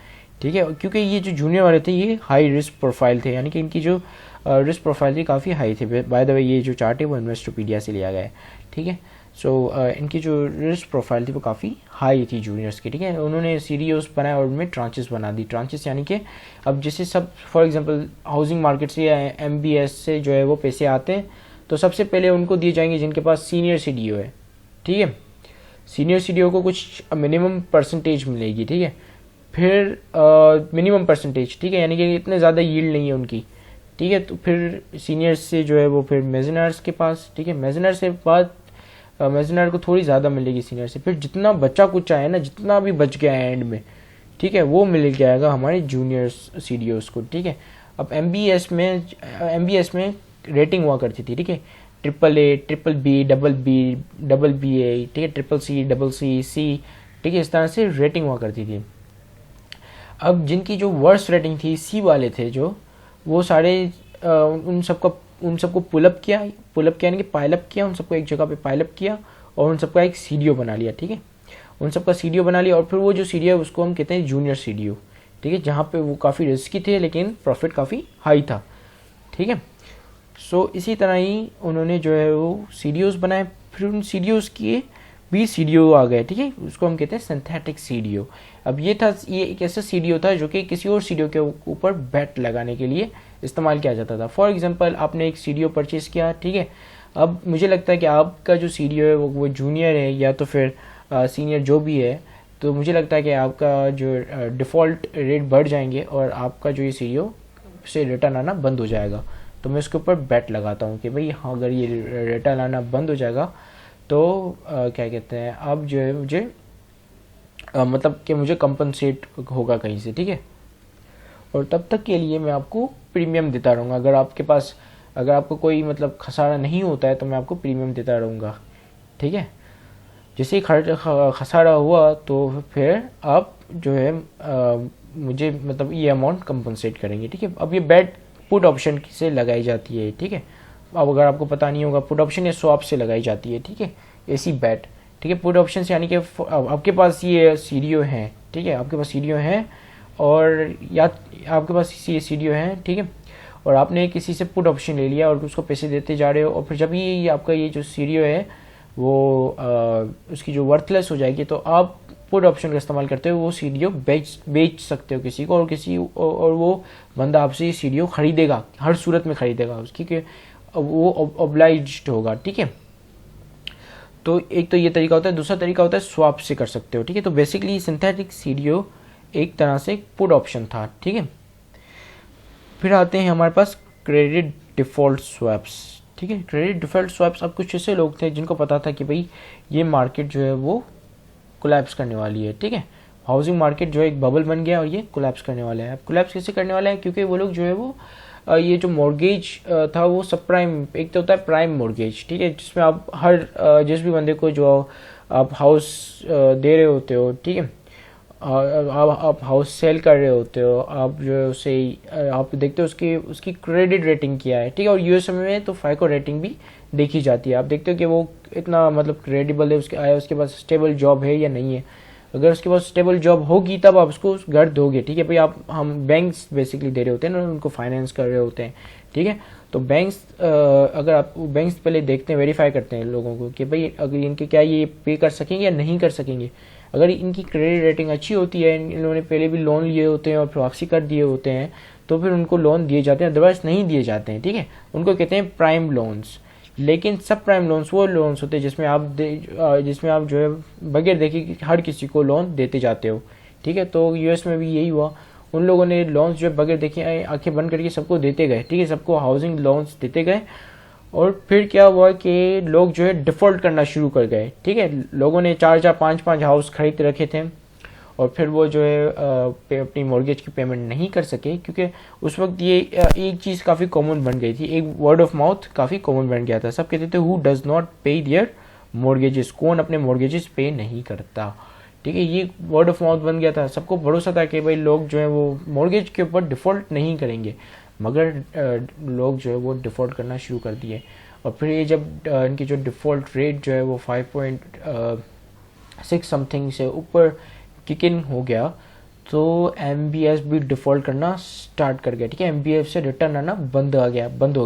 A: ठीक है, क्योंकि ये जो जूनियर वाले थे ये हाई रिस्क प्रोफाइल थे, यानी कि इनकी जो रिस्क प्रोफाइल थी काफ़ी हाई थे। बाय द वे ये जो चार्ट है वो इन्वेस्टोपीडिया से लिया गया है, ठीक है। सो इनकी जो रिस्क प्रोफाइल थी वो काफ़ी हाई थी जूनियर्स की, ठीक है। उन्होंने सीडीओस बनाए और उनमें ट्रांचेस बना दी। ट्रांचेस यानी कि अब जैसे सब फॉर एग्जांपल हाउसिंग मार्केट से या MBS से जो है वो पैसे आते हैं तो सबसे पहले उनको दिए जाएंगे जिनके पास सीनियर CDO है, ठीक है। सीनियर CDO को कुछ मिनिमम परसेंटेज मिलेगी, ठीक है, फिर मिनिमम परसेंटेज, ठीक है, यानी कि इतने ज़्यादा यील्ड नहीं है उनकी, ठीक है। तो फिर सीनियर्स से जो है वो फिर मेजनर्स के पास, ठीक है, मेजनर से बाद मेजनर को थोड़ी ज़्यादा मिलेगी सीनियर से, फिर जितना बचा कुछ आए ना, जितना भी बच गया है एंड में, ठीक है, वो मिल जाएगा हमारे जूनियर CDOs को, ठीक है। अब MBS में रेटिंग हुआ करती थी, ठीक है, AAA, BBB, BBA, ठीक है, CCC, C, ठीक है, इस तरह से रेटिंग हुआ करती थी। अब जिनकी जो वर्स्ट रेटिंग थी C वाले थे जो, वो सारे उन सबको पुलअप किया यानी कि पाइलअप किया, उन सबको एक जगह पे पाइलअप किया और उन सबका एक CDO बना लिया, ठीक है, उन सबका CDO बना लिया। और फिर वो जो CDO है उसको हम कहते हैं जूनियर CDO, ठीक है, जहाँ पे वो काफ़ी रिस्की थे लेकिन प्रॉफिट काफ़ी हाई था, ठीक है। सो इसी तरह ही उन्होंने जो है वो CDOs बनाए, फिर उन CDOs की भी CDO आ गए, ठीक है, उसको हम कहते हैं सिंथेटिक CDO। अब ये एक ऐसा CDO था जो कि किसी और CDO के ऊपर बेट लगाने के लिए इस्तेमाल किया जाता था। फॉर एग्जांपल आपने एक CDO परचेज़ किया, ठीक है, अब मुझे लगता है कि आपका जो CDO है वो जूनियर है या तो फिर सीनियर जो भी है, तो मुझे लगता है कि आपका जो डिफ़ॉल्ट रेट बढ़ जाएंगे और आपका जो ये CDO से रिटर्न आना बंद हो जाएगा। तो मैं उसके ऊपर बेट लगाता हूँ कि भाई हाँ, अगर ये रिटर्न आना बंद हो जाएगा तो क्या कहते हैं, अब जो है मुझे मतलब कि मुझे कंपनसेट होगा कहीं से, ठीक है। और तब तक के लिए मैं आपको प्रीमियम देता रहूँगा। अगर आपको कोई मतलब खसारा नहीं होता है तो मैं आपको प्रीमियम देता रहूँगा, ठीक है। जैसे ही खसारा हुआ तो फिर आप जो है मुझे मतलब ये अमाउंट कंपनसेट करेंगे, ठीक है। अब ये बेट पुट ऑप्शन से लगाई जाती है, ठीक है। अब अगर आपको पता नहीं होगा, पुट ऑप्शन या स्वैप से लगाई जाती है, ठीक है, ऐसी बेट, ठीक है। पुट ऑप्शन से यानी कि आपके पास ये CDO है, ठीक है, आपके पास CDO है और या आपके पास ये CDO है, ठीक है, और आपने किसी से पुट ऑप्शन ले लिया और उसको पैसे देते जा रहे हो और फिर जब ये आपका ये जो CDO है वो उसकी जो वर्थलेस हो जाएगी तो आप पुट ऑप्शन का इस्तेमाल करते हो वो CDO बेच सकते हो किसी को, और वो बंदा आपसे ये CDO खरीदेगा, हर सूरत में खरीदेगा उसकी, कि वो ऑब्लाइज्ड होगा, ठीक है। तो एक तो ये तरीका होता है, दूसरा तरीका होता है स्वैप से कर सकते हो, ठीक है। तो बेसिकली सिंथेटिक CDO एक तरह से पुट ऑप्शन था, ठीक है। फिर आते हैं हमारे पास क्रेडिट डिफ़ॉल्ट स्वैप्स, ठीक है। क्रेडिट डिफ़ॉल्ट स्वैप्स, अब कुछ ऐसे लोग थे जिनको पता था कि भाई ये मार्केट जो है वो कोलैप्स करने वाली है, ठीक है। हाउसिंग मार्केट जो है एक बबल बन गया और ये कोलैप्स करने वाला है। अब कोलैप्स कैसे करने वाला है, क्योंकि वो लोग जो है वो ये जो मॉर्गेज था वो सब प्राइम, एक तो होता है प्राइम मॉर्गेज, ठीक है, जिसमें आप हर जिस भी बंदे को जो आप हाउस दे रहे होते हो, ठीक है, आप हाउस सेल कर रहे होते हो, आप जो है उसे आप देखते हो उसकी क्रेडिट रेटिंग क्या है, ठीक है। और यूएसए में तो फाइको रेटिंग भी देखी जाती है, आप देखते हो कि वो इतना मतलब क्रेडिबल है, उसके पास स्टेबल जॉब है या नहीं है। अगर उसके पास स्टेबल जॉब होगी तब आप उसको घर दोगे, ठीक है भाई। आप हम बैंक्स बेसिकली दे रहे होते हैं ना, उनको फाइनेंस कर रहे होते हैं, ठीक है। तो बैंक्स अगर आप बैंक्स पहले देखते हैं, वेरीफाई करते हैं लोगों को कि भाई अगर इनके क्या ये पे कर सकेंगे या नहीं कर सकेंगे। अगर इनकी क्रेडिट रेटिंग अच्छी होती है, इन्होंने पहले भी लोन लिए होते हैं और फिर वापसी कर दिए होते हैं, तो फिर उनको लोन दिए जाते हैं, अदरवाइज नहीं दिए जाते हैं, ठीक है। उनको कहते हैं प्राइम लोन्स। लेकिन सब प्राइम लोन्स वो लोन्स होते हैं जिसमें आप जो है बगैर देखे कि हर किसी को लोन देते जाते हो, ठीक है। तो यूएस में भी यही हुआ, उन लोगों ने लोन्स जो है बगैर देखे आंखें बंद करके सबको देते गए, ठीक है, सबको हाउसिंग लोन्स देते गए। और फिर क्या हुआ कि लोग जो है डिफॉल्ट करना शुरू कर गए, ठीक है। लोगों ने 4-4 5-5 हाउस खरीद रखे थे और फिर वो जो है अपनी मॉर्गेज की पेमेंट नहीं कर सके, क्योंकि उस वक्त ये एक चीज़ काफ़ी कॉमन बन गई थी, एक वर्ड ऑफ माउथ काफ़ी कॉमन बन गया था। सब कहते थे हु डज नॉट पे देयर मॉर्गेजेस, कौन अपने मॉर्गेजेस पे नहीं करता, ठीक है। ये वर्ड ऑफ माउथ बन गया था, सबको भरोसा था कि भाई लोग जो है वो मॉर्गेज के ऊपर डिफ़ॉल्ट नहीं करेंगे, मगर लोग जो है वो डिफ़ॉल्ट करना शुरू कर दिए। और फिर ये जब इनकी जो डिफ़ॉल्ट रेट जो है वो 5.6 समथिंग से ऊपर किक इन हो गया, तो एमबीएस भी डिफ़ॉल्ट करना स्टार्ट कर गया, ठीक है। एमबीएस से रिटर्न आना बंद हो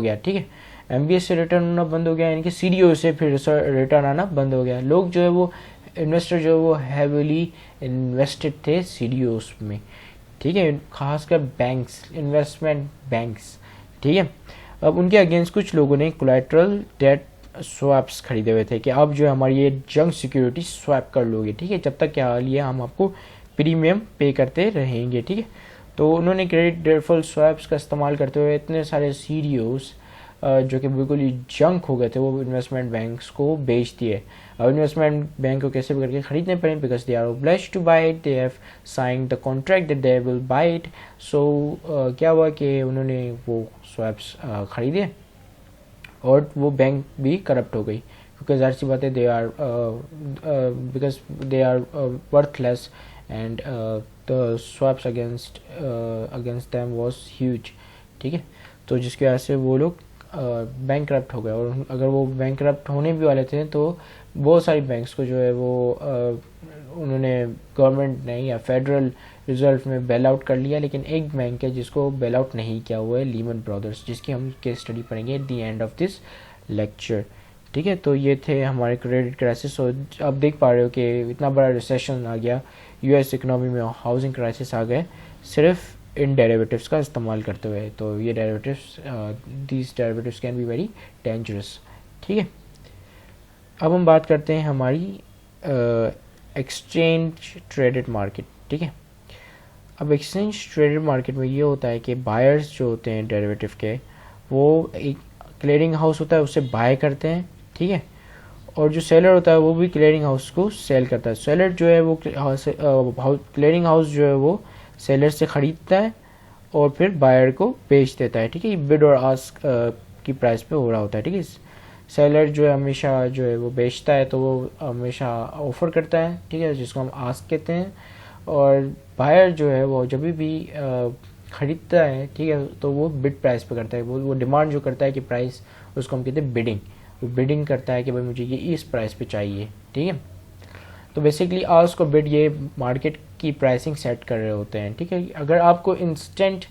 A: गया, ठीक है। एमबीएस से रिटर्न आना बंद हो गया, यानी कि सीडीओ से फिर रिटर्न आना बंद हो गया। लोग जो है वो इन्वेस्टर जो है वो हैवीली इन्वेस्टेड थे सीडीओस में, ठीक है, खासकर बैंक्स, इन्वेस्टमेंट बैंक्स, ठीक है। अब उनके अगेंस्ट कुछ लोगों ने कोलैटरल डेट स्वैप्स खरीदे हुए थे कि आप जो है हमारी ये जंक सिक्योरिटी स्वैप कर लोगे, ठीक है, जब तक क्या हाल है हम आपको प्रीमियम पे करते रहेंगे, ठीक है। तो उन्होंने क्रेडिट डिफॉल्ट स्वैप्स का इस्तेमाल करते हुए इतने सारे सीडीओस जो कि बिल्कुल ही जंक हो गए थे वो इन्वेस्टमेंट बैंक्स को बेच दिए। अब इन्वेस्टमेंट बैंक को कैसे भी करके खरीदने पड़े, because they are obliged to buy it, they have signed the contract that they will buy it. So क्या हुआ कि उन्होंने वो स्वैप्स खरीदे और वो बैंक भी करप्ट हो गई, क्योंकि ज़ाहिर सी बात है they are because they are worthless and the swaps against them was huge, ठीक है। तो जिसकी वजह से वो लोग बैंक करप्ट हो गए। और अगर वो बैंक करप्ट होने भी वाले थे तो बहुत सारी बैंक्स को जो है वो उन्होंने गवर्नमेंट ने या फेडरल रिजर्व में बेल आउट कर लिया, लेकिन एक बैंक है जिसको बेल आउट नहीं किया हुआ है, लीमन ब्रदर्स, जिसकी हम केस स्टडी पढ़ेंगे at the end of this lecture, ठीक है। तो ये थे हमारे क्रेडिट क्राइसिस। और आप देख पा रहे हो कि इतना बड़ा रिसेशन आ गया यूएस इकोनॉमी में, हाउसिंग क्राइसिस आ गए सिर्फ इन डेरिवेटिव्स का इस्तेमाल करते हुए। तो ये derivatives, these derivatives can be very dangerous, ठीक है। अब हम बात करते हैं हमारी एक्सचेंज ट्रेडेड मार्केट, ठीक है। अब एक्सचेंज ट्रेडेड मार्केट में ये होता है कि बायर्स जो होते हैं डेरिवेटिव के, वो एक क्लियरिंग हाउस होता है उससे बाय करते हैं, ठीक है। और जो सेलर होता है वो भी क्लियरिंग हाउस को सेल करता है। सेलर जो है वो क्लियरिंग हाउस जो है वो सेलर से ख़रीदता है और फिर बायर को बेच देता है, ठीक है। बिड और आस्क की प्राइस पे हो रहा होता है, ठीक है। सेलर जो है हमेशा जो है वो बेचता है तो वो हमेशा ऑफ़र करता है, ठीक है, जिसको हम आस्क कहते हैं। और बायर जो है वो जब भी ख़रीदता है, ठीक है, तो वो बिड प्राइस पे करता है, वो डिमांड जो करता है कि प्राइस, उसको हम कहते हैं बिडिंग। वो बिडिंग करता है कि भाई मुझे ये इस प्राइस पे चाहिए, ठीक है। तो बेसिकली आस्क और बिड ये मार्केट की प्राइसिंग सेट कर रहे होते हैं, ठीक है। अगर आपको इंस्टेंट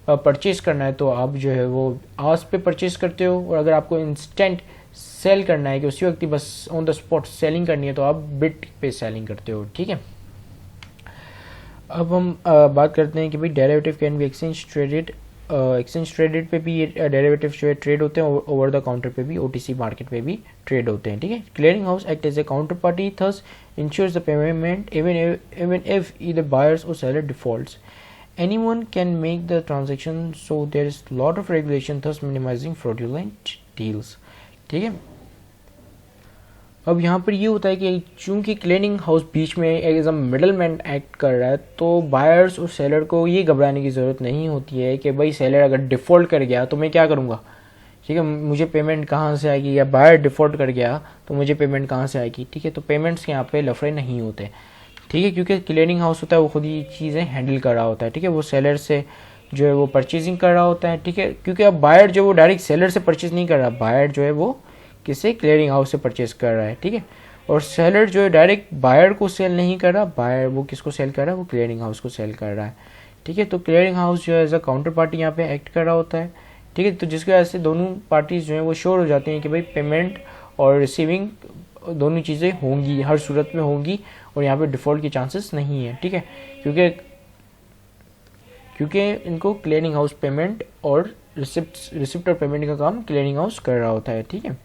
A: परचेज करना है तो आप जो है वो आस्क पे परचेज करते हो, और अगर आपको इंस्टेंट सेल करना है कि उसी वक्त ही बस ऑन द स्पॉट सेलिंग करनी है तो आप बिड पे सेलिंग करते हो, ठीक है। अब हम बात करते हैं कि भाई derivative can be exchange traded. Exchange traded पे भी ये डेरिवेटिव जो है ट्रेड होते हैं, ओवर द काउंटर पे भी, ओटीसी मार्केट पे भी ट्रेड होते हैं, ठीक है। Clearing house act as a counter party, thus ensures the payment even if either buyers or seller defaults. Anyone can make the transaction, so there is lot of regulation, thus minimizing fraudulent deals, ठीक है। अब यहाँ पर ये होता है कि चूंकि क्लियरिंग हाउस बीच में as a middle man act कर रहा है, तो बायर्स और सेलर को ये घबराने की ज़रूरत नहीं होती है कि भाई सेलर अगर डिफ़ॉल्ट कर गया तो मैं क्या करूँगा, ठीक है, मुझे पेमेंट कहाँ से आएगी, या बायर डिफ़ॉल्ट कर गया तो मुझे पेमेंट कहाँ से आएगी, ठीक है। तो पेमेंट्स यहाँ पे लफड़े नहीं होते, ठीक है, क्योंकि क्लियरिंग हाउस होता है वो खुद ही चीज़ें हैंडल कर रहा होता है, ठीक है। वो सेलर से जो है वो परचेजिंग कर रहा होता है, ठीक है, क्योंकि अब बायर जो वो डायरेक्ट सेलर से परचेज नहीं कर रहा, बायर जो है वो किसी क्लियरिंग हाउस से परचेज कर रहा है, ठीक है। और सेलर जो है डायरेक्ट बायर को सेल नहीं कर रहा, बायर वो किसको सेल कर रहा है, वो क्लियरिंग हाउस को सेल कर रहा है, ठीक है। तो क्लियरिंग हाउस जो है एज अ काउंटर पार्टी यहाँ पे एक्ट कर रहा होता है, ठीक है। तो जिसकी वजह से दोनों पार्टीज जो हैं वो श्योर हो जाते हैं कि भाई पेमेंट और रिसीविंग दोनों चीज़ें होंगी, हर सूरत में होंगी, और यहाँ पे डिफ़ॉल्ट के चांसेस नहीं है, ठीक है। क्योंकि इनको क्लियरिंग हाउस पेमेंट और रिसिप्ट और पेमेंट का काम क्लियरिंग हाउस कर रहा होता है, ठीक है।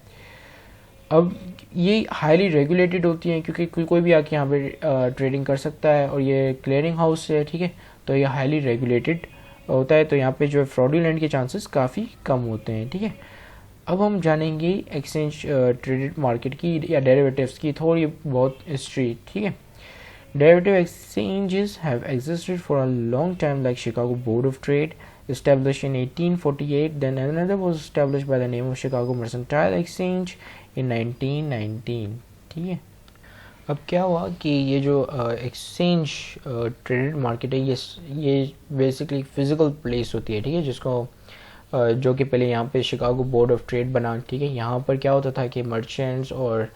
A: अब ये हाईली रेगुलेटेड होती हैं क्योंकि कोई भी आके यहाँ पे ट्रेडिंग कर सकता है, और ये क्लियरिंग हाउस है, ठीक है। तो ये हाईली रेगुलेटेड होता है, तो यहाँ पे जो है फ्रॉडुलेंट के चांसेस काफ़ी कम होते हैं, ठीक है। अब हम जानेंगे एक्सचेंज ट्रेडेड मार्केट की या डेरिवेटिव्स की थोड़ी बहुत हिस्ट्री, ठीक है। Derivative exchanges have existed for a long time, like Chicago Board of Trade, established in 1848. Then another was established by the name of Chicago Mercantile Exchange in 1919. ठीक है। अब क्या हुआ कि ये जो एक्सचेंज ट्रेडेड मार्केट है, ये बेसिकली फिजिकल प्लेस होती है, ठीक है, जिसको जो कि पहले यहाँ पे शिकागो बोर्ड ऑफ ट्रेड बना, ठीक है। यहाँ पर क्या होता था कि मर्चेंट्स और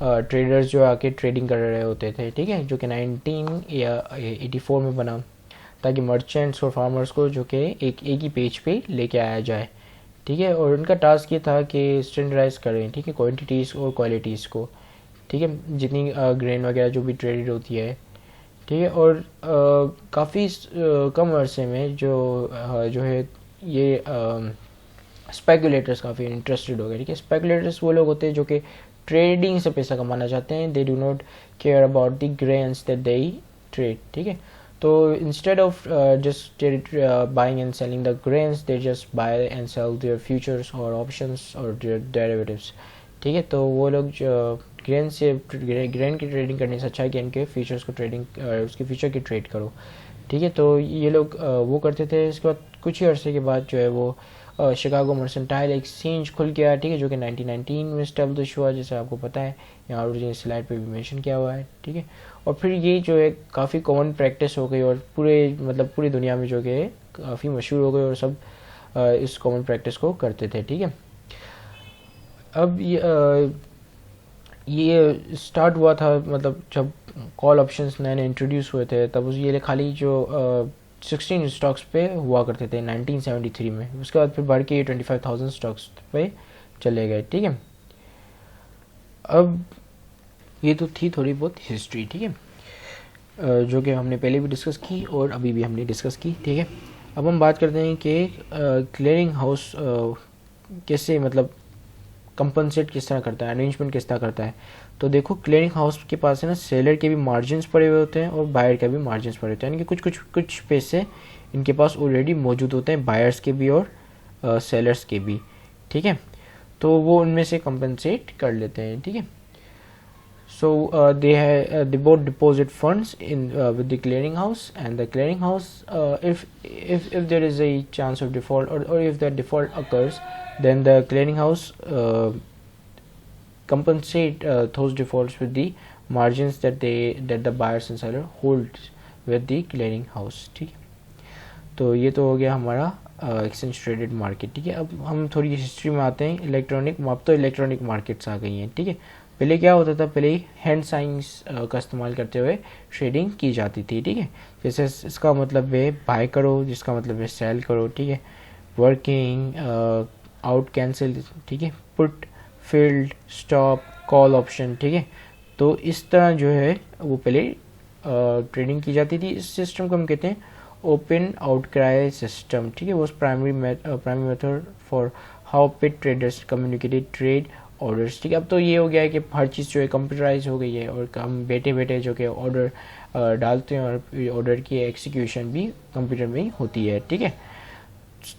A: ट्रेडर्स जो आके ट्रेडिंग कर रहे होते थे, ठीक है, जो कि 1984 में बना, ताकि मर्चेंट्स और फार्मर्स को जो कि एक ही पेज पे लेके आया जाए, ठीक है। और उनका टास्क ये था कि स्टैंडर्डाइज करें, ठीक है, क्वांटिटीज़ और क्वालिटीज़ को, ठीक है, जितनी ग्रेन वगैरह जो भी ट्रेडेड होती है, ठीक है। और काफ़ी कम अरसे में जो है ये स्पेकुलेटर्स काफ़ी इंटरेस्टेड हो गए, ठीक है। स्पेकुलेटर्स वो लोग होते हैं जो कि ट्रेडिंग से पैसा कमाना चाहते हैं, they do not care about the grains that they trade, ठीक है। तो instead of just buying and selling the grains, they just buy and sell their futures और ऑप्शंस और डेरिवेटिव्स, ठीक है। तो वो लोग ग्रेन की ट्रेडिंग करने से अच्छा है कि इनके फ्यूचर्स को उसके फ्यूचर की ट्रेड करो, ठीक है। तो ये लोग वो करते थे। इसके बाद कुछ ही अरसे के बाद जो है वो शिकागो मर्सेंटाइल एक्सचेंज खुल गया, ठीक है, जो कि 1919 में स्टैब्लिश हुआ, जैसे आपको पता है, यहाँ ओरिजिनल स्लाइड पे भी मेंशन किया हुआ है, ठीक है। और फिर ये जो है काफ़ी कॉमन प्रैक्टिस हो गई और पूरी दुनिया में जो कि काफ़ी मशहूर हो गई और सब इस कॉमन प्रैक्टिस को करते थे, ठीक है। अब ये स्टार्ट हुआ था, मतलब जब कॉल ऑप्शंस नए नए इंट्रोड्यूस हुए थे, तब ये खाली जो 16 स्टॉक्स पे हुआ करते थे 1973 में। उसके बाद फिर बढ़ के 25,000 स्टॉक्स पे चले गए, ठीक है। अब ये तो थी थोड़ी बहुत हिस्ट्री, ठीक है, जो कि हमने पहले भी डिस्कस की और अभी भी हमने डिस्कस की, ठीक है। अब हम बात करते हैं कि क्लियरिंग हाउस कैसे, मतलब कंपनसेट किस तरह करता है, अरेंजमेंट किस तरह करता है। तो देखो, क्लियरिंग हाउस के पास है ना, सेलर के भी मार्जिन्स पड़े हुए होते हैं और बायर के भी मार्जिन्स पड़े होते हैं, यानी कि कुछ पैसे इनके पास ऑलरेडी मौजूद होते हैं, बायर्स के भी और सेलर्स के भी, ठीक है। तो वो उनमें से कंपनसेट कर लेते हैं, ठीक है। So they both deposit funds in with the clearing house, and the clearing house, if there is a chance of default, or if the default occurs, then the clearing house compensate those defaults with the margins that the buyers and seller holds with the clearing house, ठीक है। तो ये तो हो गया हमारा एक्सचेंज ट्रेडेड मार्केट, ठीक है। अब हम थोड़ी हिस्ट्री में आते हैं। अब तो इलेक्ट्रॉनिक मार्केट्स आ गई हैं, ठीक है। पहले क्या होता था, पहले हैंड साइंस का इस्तेमाल करते हुए ट्रेडिंग की जाती थी, ठीक है। जैसे इसका मतलब है बाय करो, जिसका मतलब है सेल करो, ठीक है। वर्किंग, आउट, कैंसिल, ठीक है, put, field, stop, call option, ठीक है। तो इस तरह जो है वो पहले ट्रेडिंग की जाती थी। इस सिस्टम को हम कहते हैं ओपन आउटक्राई सिस्टम, ठीक है। वो primary method for how pit traders communicated trade orders, ठीक है। अब तो ये हो गया है कि हर चीज़ जो है कंप्यूटराइज हो गई है और हम बैठे बैठे जो कि ऑर्डर डालते हैं और ऑर्डर की एग्जीक्यूशन भी कंप्यूटर में ही होती है, ठीक है,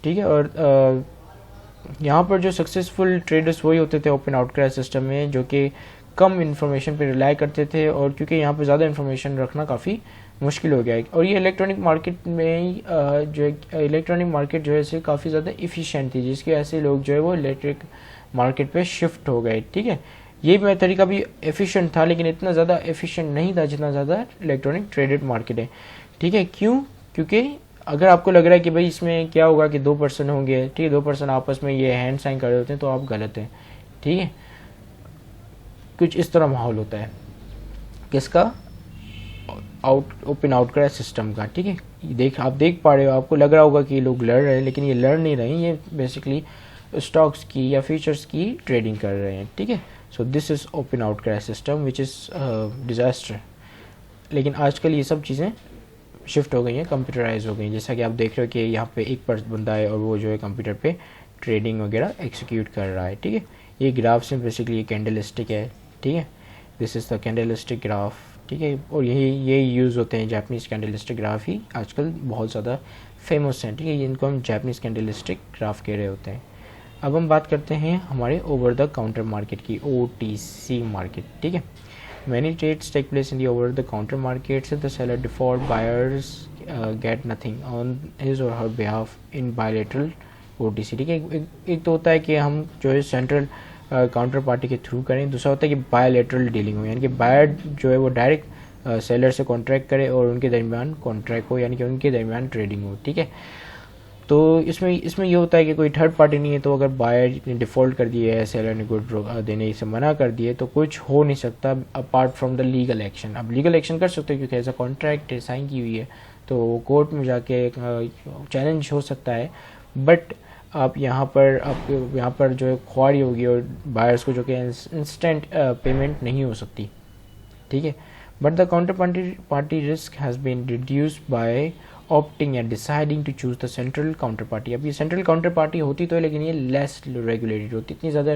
A: ठीक है। और यहाँ पर जो सक्सेसफुल ट्रेडर्स वही होते थे ओपन आउटक्राई सिस्टम में, जो कि कम इन्फॉर्मेशन पे रिलाई करते थे, और क्योंकि यहाँ पे ज़्यादा इन्फॉर्मेशन रखना काफ़ी मुश्किल हो गया है। और ये इलेक्ट्रॉनिक मार्केट में इलेक्ट्रॉनिक मार्केट जो है इससे काफ़ी ज़्यादा इफ़िशिएंट थी, जिसकी वजह से लोग जो है वो इलेक्ट्रिक मार्केट पे शिफ्ट हो गए, ठीक है। ये तरीका भी एफिशिएंट था, लेकिन इतना ज़्यादा एफिशिएंट नहीं था जितना ज़्यादा इलेक्ट्रॉनिक ट्रेडेड मार्केट है, ठीक है। क्यों? क्योंकि अगर आपको लग रहा है कि भाई इसमें क्या होगा कि 2 पर्सन होंगे, ठीक है, 2 पर्सन आपस में ये हैंड साइन कर रहे होते हैं, तो आप गलत हैं, ठीक है। कुछ इस तरह माहौल होता है किसका, ओपन आउटक्राई सिस्टम का। ठीक है, आप देख पा रहे हो, आपको लग रहा होगा कि ये लोग लड़ रहे हैं, लेकिन ये लड़ नहीं रहे हैं, ये बेसिकली स्टॉक्स की या फीचर्स की ट्रेडिंग कर रहे हैं। ठीक है, so this is open outcry system which is disaster. लेकिन आजकल ये सब चीज़ें शिफ्ट हो गई हैं, कंप्यूटराइज हो गई। जैसा कि आप देख रहे हो कि यहाँ पे एक बंदा है और वो जो है कंप्यूटर पे ट्रेडिंग वगैरह एक्सिक्यूट कर रहा है। ठीक है, ये ग्राफ्स में बेसिकली ये कैंडलस्टिक है। ठीक है, this is the candlestick graph. ठीक है, और ये यूज़ होते हैं, जापानीज़ कैंडलस्टिक ग्राफ ही आजकल बहुत ज़्यादा फेमस हैं। ठीक है, इनको हम जापानीज़ कैंडलस्टिक ग्राफ कह रहे होते हैं। अब हम बात करते हैं हमारे ओवर द काउंटर मार्केट की, OTC मार्केट। ठीक है, many trades take place in the over the counter markets. If the seller default, buyers get nothing on his or her behalf in bilateral OTC। ठीक है, एक तो होता है कि हम जो है सेंट्रल काउंटर पार्टी के थ्रू करें, दूसरा होता है कि बायलैटरल डीलिंग हो, यानी कि बायर जो है वो डायरेक्ट सेलर से कॉन्ट्रैक्ट करे और उनके दरमियान कॉन्ट्रैक्ट हो, यानी कि उनके दरमियान ट्रेडिंग हो। ठीक है, तो इसमें ये होता है कि कोई थर्ड पार्टी नहीं है, तो अगर बायर ने डिफ़ॉल्ट कर दिया है, सेलर ने गुड देने से मना कर दिए, तो कुछ हो नहीं सकता apart from the legal action. अब लीगल एक्शन कर सकते हो क्योंकि ऐसा कॉन्ट्रैक्ट साइन की हुई है, तो कोर्ट में जाके चैलेंज हो सकता है। बट आप यहाँ पर जो है ख्वारी होगी और बायर्स को जो कि इंस्टेंट पेमेंट नहीं हो सकती। ठीक है, but the counter party risk has been reduced by opting and deciding to choose the central counter party. अब ये सेंट्रल काउंटर पार्टी होती तो है, लेकिन ये लेस रेगुलेटेड होती, इतनी ज़्यादा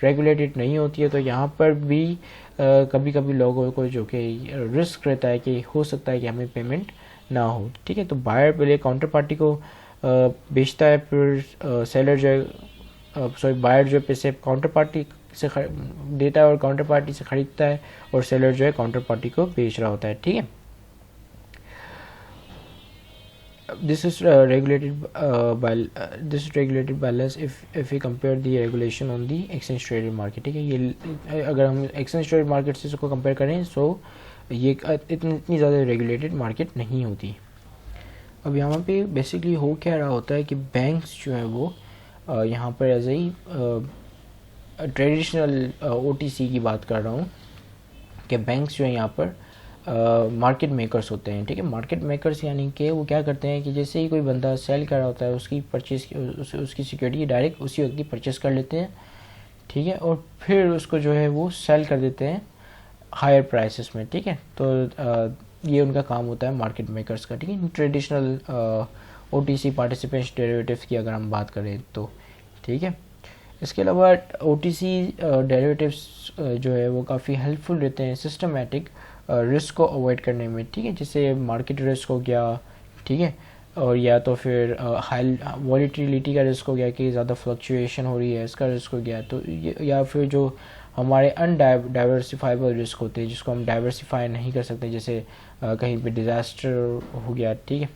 A: रेगुलेटेड नहीं होती है। तो यहाँ पर भी कभी कभी लोगों को जो कि रिस्क रहता है कि हो सकता है कि हमें पेमेंट ना हो। ठीक है, तो बायर पहले काउंटर पार्टी को बेचता है, फिर सेलर जो है बायर जो है पैसे काउंटर पार्टी से देता है और काउंटर पार्टी से ख़रीदता है, और सेलर जो है काउंटर पार्टी को बेच रहा होता है। ठीक है, this is regulated by less if we compare the regulation on the exchange traded market। ठीक है, ये अगर हम exchange traded market से इसको कंपेयर करें, सो ये इतनी ज़्यादा रेगुलेटेड मार्केट नहीं होती। अब यहाँ पे बेसिकली हो क्या रहा होता है कि बैंक्स जो है वो यहाँ पर एज ही ट्रेडिशनल OTC की बात कर रहा हूँ कि बैंक्स जो है यहाँ पर मार्केट मेकर्स होते हैं। ठीक है, मार्केट मेकर्स यानी कि वो क्या करते हैं कि जैसे ही कोई बंदा सेल कर रहा होता है, उसकी परचेज उसकी सिक्योरिटी डायरेक्ट उसी वक्त ही परचेस कर लेते हैं। ठीक है, और फिर उसको जो है वो सेल कर देते हैं हायर प्राइसेस में। ठीक है, तो ये उनका काम होता है मार्केट मेकर्स का। ठीक है, ट्रेडिशनल OTC पार्टिसिपेंट्स डेरिवेटिव्स की अगर हम बात करें तो। ठीक है, इसके अलावा OTC डेरिवेटिव्स जो है वो काफ़ी हेल्पफुल रहते हैं सिस्टमेटिक रिस्क को अवॉइड करने में। ठीक है, जैसे मार्केट रिस्क हो गया। ठीक है, और या तो फिर हाई वॉलीटिलिटी का रिस्क हो गया कि ज़्यादा फ्लक्चुएशन हो रही है, इसका रिस्क हो गया। तो या फिर जो हमारे अनडाइवर्सिफाइबल रिस्क होते हैं जिसको हम डाइवर्सिफाई नहीं कर सकते, जैसे कहीं पे डिज़ास्टर हो गया। ठीक है,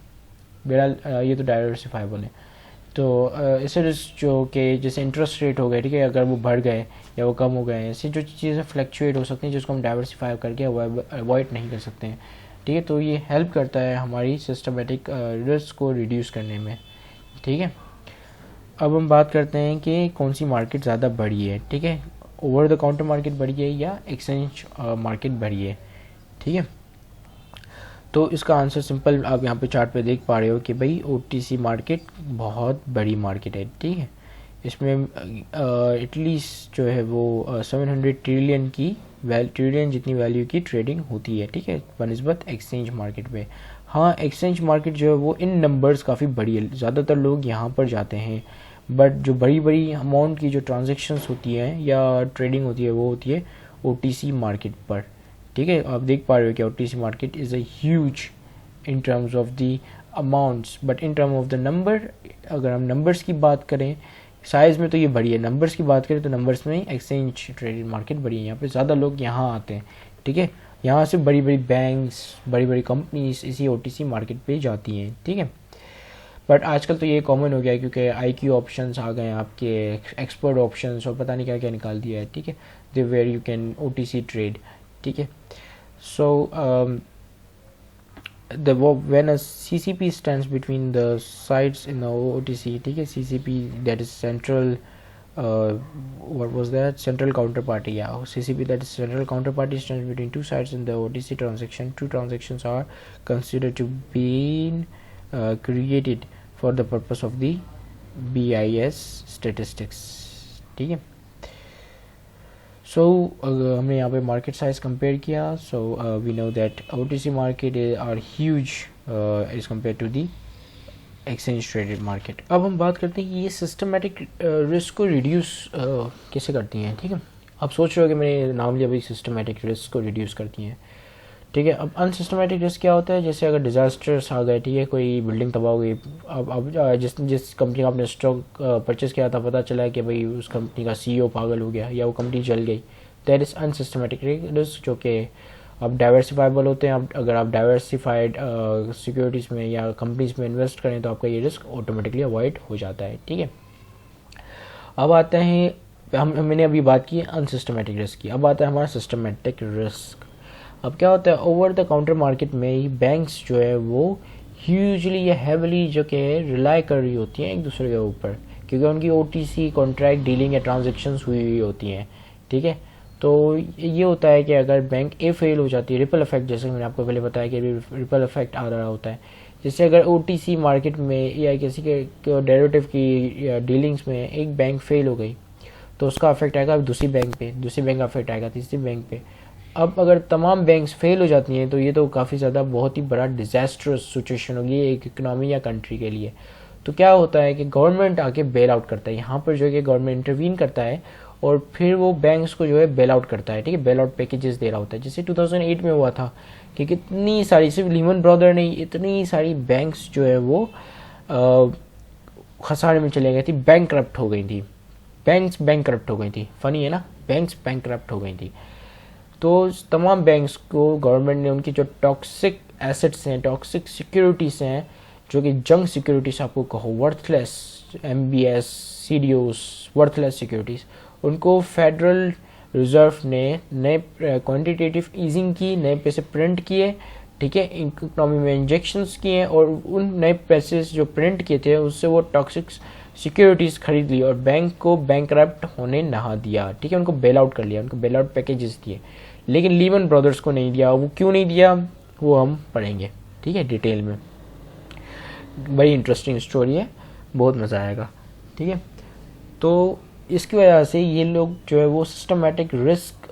A: बहरहाल ये तो डाइवर्सिफाइबल है। तो ऐसे रिस्क जो कि जैसे इंटरेस्ट रेट हो गए, ठीक है, अगर वो बढ़ गए या वो कम हो गए, ऐसी जो चीज़ें फ्लक्चुएट हो सकती हैं जिसको हम डाइवर्सिफाई करके अवॉइड नहीं कर सकते हैं। ठीक है, तो ये हेल्प करता है हमारी सिस्टमेटिक रिस्क को रिड्यूस करने में। ठीक है, अब हम बात करते हैं कि कौन सी मार्केट ज़्यादा बढ़ी है। ठीक है, ओवर द काउंटर मार्केट बढ़ी है या एक्सचेंज मार्केट बढ़ी है। ठीक है, तो इसका आंसर सिंपल आप यहाँ पे चार्ट पे देख पा रहे हो कि भाई OTC मार्केट बहुत बड़ी मार्केट है। ठीक है, इसमें एटलीस्ट जो है वो 700 ट्रिलियन की ट्रिलियन जितनी वैल्यू की ट्रेडिंग होती है। ठीक है, बनिस्बत एक्सचेंज मार्केट पे। हाँ, एक्सचेंज मार्केट जो है वो इन नंबर्स काफ़ी बड़ी है, ज़्यादातर लोग यहाँ पर जाते हैं, बट जो बड़ी बड़ी अमाउंट की जो ट्रांजेक्शन्स होती हैं या ट्रेडिंग होती है वो होती है OTC मार्केट पर। ठीक है, आप देख पा रहे हो कि OTC market is a huge in terms of the amounts, but in term of the number, अगर हम नंबर्स की बात करें, साइज़ में तो ये बड़ी है, नंबर्स की बात करें तो नंबर्स में एक्सचेंज ट्रेडेड मार्केट बड़ी है। यहाँ पे ज़्यादा लोग यहाँ आते हैं। ठीक है, यहाँ से बड़ी बड़ी बैंक्स, बड़ी बड़ी कंपनीज इसी OTC मार्केट पे जाती हैं। ठीक है, बट आजकल तो ये कॉमन हो गया है क्योंकि IQ ऑप्शंस आ गए हैं, आपके एक्सपर्ट ऑप्शंस और पता नहीं क्या क्या निकाल दिया है। ठीक है, they where you can OTC trade. ठीक है, so when a CCP stands between the sides in the OTC, ठीक है, CCP that is central what was that? Central counterparty. Yeah, CCP, that is central counterparty, stands between two sides in the OTC transaction. Two transactions are considered to be created for the purpose of the BIS statistics. ठीक है. So हमने यहाँ पे मार्केट साइज कंपेयर किया. So we know that OTC market are huge as compared to the exchange traded market. अब हम बात करते हैं कि ये सिस्टमेटिक रिस्क को रिड्यूस कैसे करती हैं. ठीक है, आप सोच रहे हो कि मैंने नाम लिया भाई सिस्टमेटिक रिस्क को रिड्यूस करती हैं. ठीक है, अब अनसिस्टमेटिक रिस्क क्या होता है? जैसे अगर डिजास्टर्स आ गए, ठीक है, कोई बिल्डिंग तबाह हो गई, अब जिस कंपनी का आपने स्टॉक परचेस किया था, पता चला कि भाई उस कंपनी का CEO पागल हो गया या वो कंपनी जल गई, दैट इज़ अनसिस्टमेटिक रिस्क, जो कि अब डाइवर्सिफाइबल होते हैं. अगर आप डाइवर्सिफाइड सिक्योरिटीज़ में या कंपनीज में इन्वेस्ट करें तो आपका ये रिस्क ऑटोमेटिकली अवॉइड हो जाता है. ठीक है, अब आते हैं मैंने अभी बात की अनसिस्टमेटिक रिस्क की. अब आता है हमारा सिस्टमेटिक रिस्क. अब क्या होता है, ओवर द काउंटर मार्केट में ही बैंक्स जो है वो ह्यूजली या हैवली जो कि रिलाई कर रही होती हैं एक दूसरे के ऊपर, क्योंकि उनकी OTC कॉन्ट्रैक्ट डीलिंग या ट्रांजेक्शंस हुई होती हैं. ठीक है, तो ये होता है कि अगर बैंक ए फेल हो जाती है, रिपल इफेक्ट, जैसे मैंने आपको पहले बताया कि रिपल इफेक्ट आ रहा होता है. जैसे अगर OTC मार्केट में या किसी के डेरिवेटिव की डीलिंग्स में एक बैंक फेल हो गई तो उसका अफेक्ट आएगा दूसरी बैंक पे, दूसरी बैंक का अफेक्ट आएगा तीसरी बैंक पे. अब अगर तमाम बैंक्स फेल हो जाती हैं तो ये तो काफ़ी ज़्यादा बहुत ही बड़ा डिजास्टरस सिचुएशन होगी एक इकोनॉमी या कंट्री के लिए. तो क्या होता है कि गवर्नमेंट आके बेल आउट करता है. यहाँ पर जो है कि गवर्नमेंट इंटरवीन करता है और फिर वो बैंक्स को जो है बेल आउट करता है. ठीक है, बेल आउट पैकेजेस दे रहा होता है. जैसे 2008 में हुआ था कि कितनी सारी, सिर्फ लीमन ब्रदर नहीं, इतनी सारी बैंक्स जो है वो खसारे में चले गई थी, बैंकक्रप्ट हो गई थी. बैंक्स बैंकक्रप्ट हो गई थी. फनी है ना, बैंक्स बैंकक्रप्ट हो गई थी. तो तमाम बैंक्स को गवर्नमेंट ने उनकी जो टॉक्सिक एसेट्स हैं, टॉक्सिक सिक्योरिटीज़ हैं, जो कि जंक सिक्योरिटीज़ आपको कहो, worthless MBS CDOs, worthless securities, उनको फेडरल रिजर्व ने नए क्वांटिटेटिव ईजिंग की, नए पैसे प्रिंट किए. ठीक है, इकोनॉमी में इंजेक्शंस किए और उन नए पैसे जो प्रिंट किए थे उससे वो टॉक्सिक सिक्योरिटीज़ खरीद ली और बैंक को बैंकक्रप्ट होने नहा दिया. ठीक है, उनको बेल आउट कर लिया, उनको बेल आउट पैकेजेस दिए. लेकिन लीमन ब्रदर्स को नहीं दिया. वो क्यों नहीं दिया वो हम पढ़ेंगे. ठीक है, डिटेल में. बड़ी इंटरेस्टिंग स्टोरी है, बहुत मज़ा आएगा. ठीक है, तो इसकी वजह से ये लोग जो है वो सिस्टमेटिक रिस्क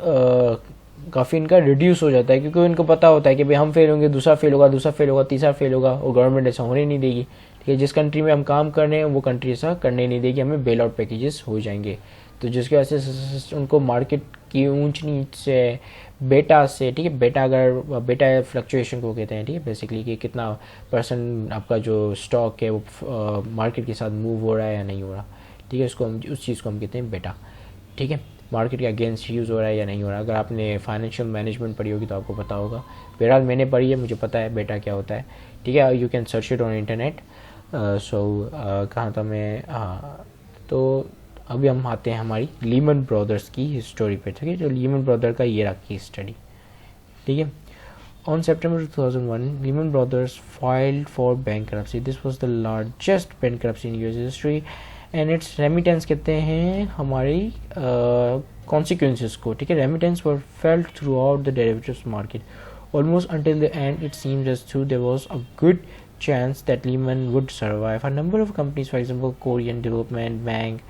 A: काफ़ी इनका रिड्यूस हो जाता है, क्योंकि इनको पता होता है कि भाई हम फेल होंगे, दूसरा फेल होगा, दूसरा फेल होगा, तीसरा फेल होगा, और गवर्नमेंट ऐसा होने नहीं देगी. ठीक है, जिस कंट्री में हम काम कर रहे हैं वो कंट्री ऐसा करने नहीं देगी, हमें बेल आउट पैकेजेस हो जाएंगे. तो जिसकी वजह से उनको मार्केट की ऊंच नीच से, बेटा से, ठीक है, बेटा फ्लक्चुएशन को कहते हैं. ठीक है, बेसिकली कि कितना % आपका जो स्टॉक है वो मार्केट के साथ मूव हो रहा है या नहीं हो रहा. ठीक है, उसको हम उस चीज़ को हम कहते हैं बेटा. ठीक है, मार्केट के अगेंस्ट यूज़ हो रहा है या नहीं हो रहा है. अगर आपने फाइनेंशियल मैनेजमेंट पढ़ी होगी तो आपको पता होगा. बहरहाल मैंने पढ़ी है, मुझे पता है बेटा क्या होता है. ठीक है, you can search it on internet. कहाँ था मैं, तो अभी हम आते हैं हमारी लीमन ब्रदर्स की स्टोरी पे. ठीक है, जो लीमन ब्रदर का ये रखी स्टडी. ठीक है, on September 2001 Lehman Brothers filed for bankruptcy. This was the largest bankruptcy in US history and its remittance कहते हैं हमारी consequences को. ठीक है, remittance were felt throughout the derivatives market. Almost until the end, it seems as though there was a good chance that Lehman would survive. A number of companies, for example, Korean Development Bank,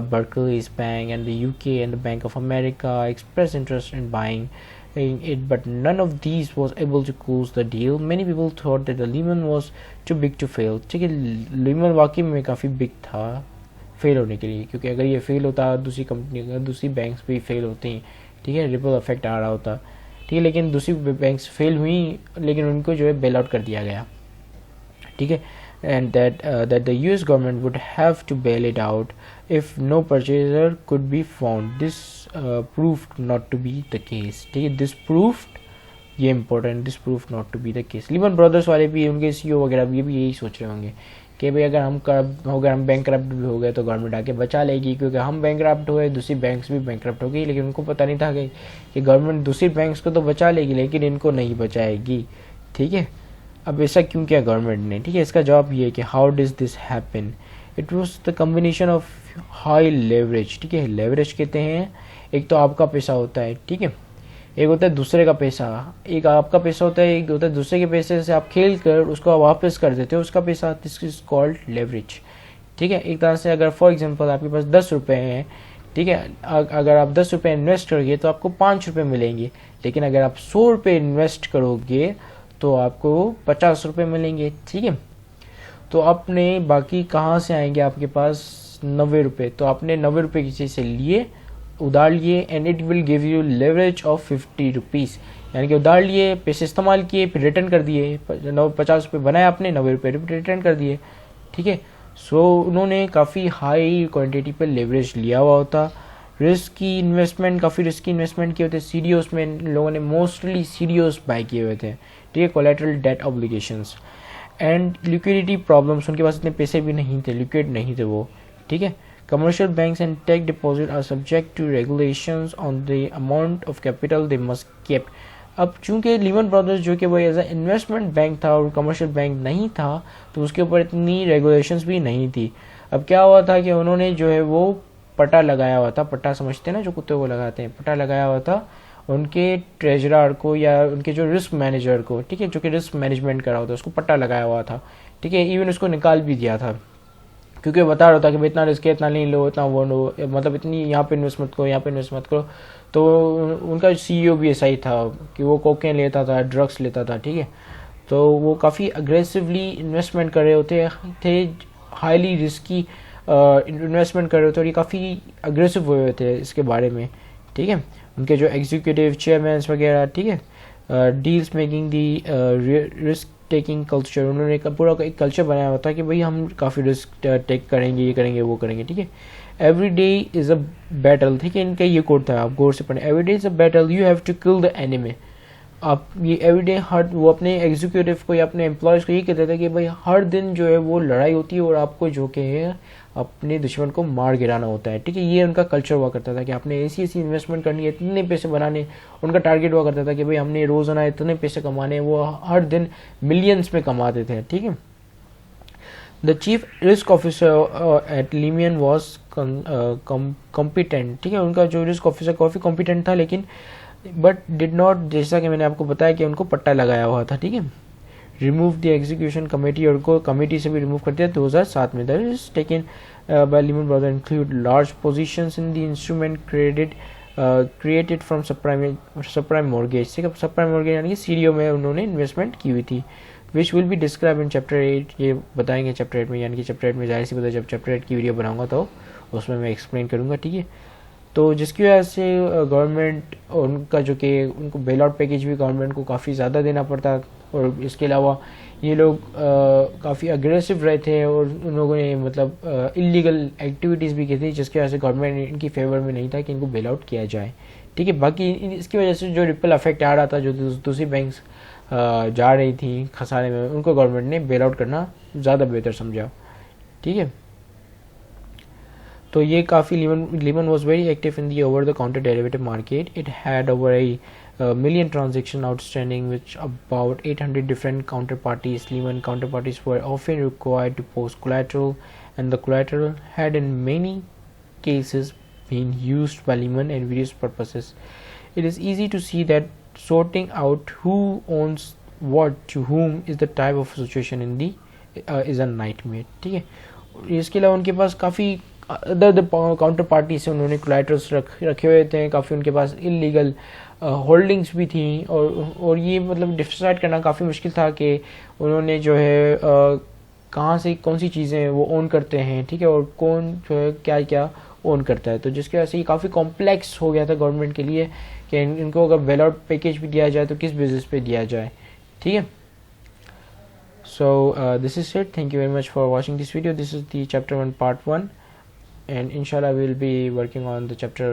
A: Barclays Bank, and the UK and the Bank of America, expressed interest in buying it, but none of these was able to close the deal. Many people thought that the Lehman was too big to fail. ठीक है, Lehman वाकई में काफ़ी बिग था फेल होने के लिए, क्योंकि अगर ये फेल होता दूसरी कंपनी, दूसरी बैंक्स भी फेल होती हैं. ठीक है, रिपल इफेक्ट आ रहा होता. ठीक है, लेकिन दूसरी बैंक्स फेल हुई, लेकिन उनको जो है बेल आउट कर दिया गया. ठीक है, and that the US government would have to bail it out if no purchaser could be found. This proved not to be the case. ठीक है, this proved, ये important, this proved not to be the case. Lehman brothers वाले भी, उनके CEO वगैरह ये भी यही सोच रहे होंगे कि भाई अगर हम बैंकक्रप्ट भी हो गए तो गवर्नमेंट आके बचा लेगी, क्योंकि हम बैंकक्रप्ट हुए, दूसरी बैंक्स भी बैंकक्रप्ट हो गई. लेकिन उनको पता नहीं था कि गवर्नमेंट दूसरी बैंक्स को तो बचा लेगी लेकिन इनको नहीं बचाएगी. ठीक है, अब ऐसा क्यों किया गवर्नमेंट ने. ठीक है, इसका जवाब ये है कि how डिज this happen. It was the combination of high leverage, ठीक है। लेवरेज कहते हैं एक तो आपका पैसा होता है, ठीक है, एक होता है दूसरे का पैसा, एक आपका पैसा होता है, एक होता है दूसरे के पैसे से आप खेल कर उसको वापस कर देते हो उसका पैसा, दिस इज कॉल्ड लेवरेज, ठीक है। एक तरह से अगर फॉर एग्जांपल आपके पास 10 रुपये हैं, ठीक है, अगर आप 10 रुपये इन्वेस्ट करोगे तो आपको 5 रुपये मिलेंगे, लेकिन अगर आप 100 रुपये इन्वेस्ट करोगे तो आपको 50 रुपये मिलेंगे, ठीक है। तो आपने बाकी कहाँ से आएंगे आपके पास 90 रुपये, तो आपने 90 रुपये किसी से लिए, उधार लिए, and it will give you leverage of 50 rupees, यानी कि उधार लिए, पैसे इस्तेमाल किए, फिर रिटर्न कर दिए, 50 रुपये बनाए आपने, 90 रुपये रिटर्न कर दिए, ठीक है। सो उन्होंने काफ़ी हाई क्वांटिटी पे लेवरेज लिया हुआ होता। रिस्की इन्वेस्टमेंट, काफ़ी रिस्की इन्वेस्टमेंट किए होते। सीडीओस में लोगों ने मोस्टली सीडीओस बाय किए हुए थे, ठीक है, collateral debt obligations. And liquidity problems, उनके पास इतने पैसे भी नहीं थे, लिक्विड नहीं थे वो, ठीक है। Commercial banks and take deposit are subject to regulations on the amount of capital they must keep. अब चूंकि लीमन ब्रदर्स जो कि वो एज अ इन्वेस्टमेंट बैंक था और कमर्शियल बैंक नहीं था, तो उसके ऊपर इतनी रेगुलेशंस भी नहीं थी। अब क्या हुआ था कि उन्होंने जो है वो पट्टा लगाया हुआ था, पट्टा समझते हैं ना जो कुत्ते को लगाते हैं, पट्टा लगाया हुआ था उनके ट्रेजरर को या उनके जो रिस्क मैनेजर को, ठीक है, जो कि रिस्क मैनेजमेंट कर रहा होता है उसको पट्टा लगाया हुआ था, ठीक है। इवन उसको निकाल भी दिया था, क्योंकि बता रहा था कि भाई इतना रिस्क है, इतना नहीं लो, इतना वो लो, मतलब इतनी यहाँ पे इन्वेस्ट मत करो, यहाँ पे इन्वेस्ट मत करो। तो उनका सीईओ भी ऐसा ही था कि वो कोकेन लेता था, ड्रग्स लेता था, ठीक है। तो वो काफ़ी अग्रेसिवली इन्वेस्टमेंट कर रहे होते थे, हाईली रिस्की इन्वेस्टमेंट कर रहे होते, और ये काफ़ी अग्रेसिव हुए थे इसके बारे में, ठीक है। उनके जो एग्जीक्यूटिव चेयरमैन वगैरह, ठीक है, deals making the risk taking culture, उन्होंने पूरा एक कल्चर बनाया हुआ था कि भाई हम काफ़ी रिस्क टेक करेंगे, ये करेंगे, वो करेंगे, ठीक है। Every day is a battle, ठीक है, इनका ये कोड था, आप गौर से पढ़ें। Every day is a battle, you have to kill the enemy. आप ये एवरीडे हर, वो अपने एग्जीक्यूटिव को या अपने एम्प्लॉयज़ को ये कहते थे कि भाई हर दिन जो है वो लड़ाई होती है और आपको जो कि है अपने दुश्मन को मार गिराना होता है, ठीक है। ये उनका कल्चर हुआ करता था कि आपने ऐसी ऐसी इन्वेस्टमेंट करनी है, इतने पैसे बनाने, उनका टारगेट हुआ करता था कि भाई हमने रोज़ाना इतने पैसे कमाने, वो हर दिन मिलियंस में कमाते थे, ठीक है। The chief risk officer at Lehman was competent, ठीक है, उनका जो रिस्क ऑफिसर काफ़ी कॉम्पिटेंट था, लेकिन बट डिड नॉट, जैसा कि मैंने आपको बताया कि उनको पट्टा लगाया हुआ था, ठीक है। रिमूव द एग्जीक्यूशन कमेटी, और को कमेटी से भी रिमूव कर दिया 2007 में। That is taken by Lehman brothers include large positions in the instrument created from subprime mortgage, ठीक है। सबप्राइम मॉर्गेज यानी कि सीडीओ में उन्होंने इन्वेस्टमेंट की हुई थी, which will be describe in chapter 8, ये बताएंगे चैप्टर 8 में, यानी कि चैप्टर 8 में जाहिर सी बात, जब चैप्टर 8 की वीडियो बनाऊंगा तो उसमें मैं एक्सप्लेन करूंगा, ठीक है। तो जिसकी वजह से गवर्नमेंट, उनका जो कि उनको बेल आउट पैकेज भी गवर्नमेंट को काफ़ी ज़्यादा देना पड़ता, और इसके अलावा ये लोग काफ़ी अग्रेसिव रहे थे, और उन लोगों ने मतलब इलीगल एक्टिविटीज़ भी की थी, जिसकी वजह से गवर्नमेंट इनकी फेवर में नहीं था कि इनको बेल आउट किया जाए, ठीक है। बाकी इसकी वजह से जो रिपल इफेक्ट आ रहा था, जो दूसरी बैंक्स जा रही थी खसारे में, उनको गवर्नमेंट ने बेल आउट करना ज़्यादा बेहतर समझा, ठीक है। तो ये काफ़ी Lehman was very active in the over the counter derivative market. It had over A million transaction outstanding with about 800 different counterparties. Lehman counterparties were often required to post collateral, and the collateral had in many cases been used by Lehman and various purposes. It is easy to see that sorting out who owns what to whom is the type of situation in the is a nightmare, ठीक है। इसके अलावा उनके पास काफ़ी अदर काउंटर पार्टी से उन्होंने कोलैटरल्स रखे हुए थे, काफ़ी उनके पास इलीगल होल्डिंग्स भी थी, और ये मतलब डिसाइड करना काफ़ी मुश्किल था कि उन्होंने जो है कहाँ से कौन सी चीज़ें वो ओन करते हैं, ठीक है, और कौन जो है क्या क्या ओन करता है। तो जिसकी वजह से ये काफ़ी कॉम्प्लेक्स हो गया था गवर्नमेंट के लिए कि इनको अगर बेल आउट पैकेज भी दिया जाए तो किस बेसिस पे दिया जाए, ठीक है। So this is it. Thank you very much for watching this video. This is the chapter 1 part 1, and inshallah we will be working on the chapter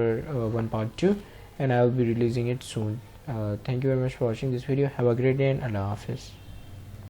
A: 1 part 2, and I will be releasing it soon. Thank you very much for watching this video. Have a great day and Allah Hafiz.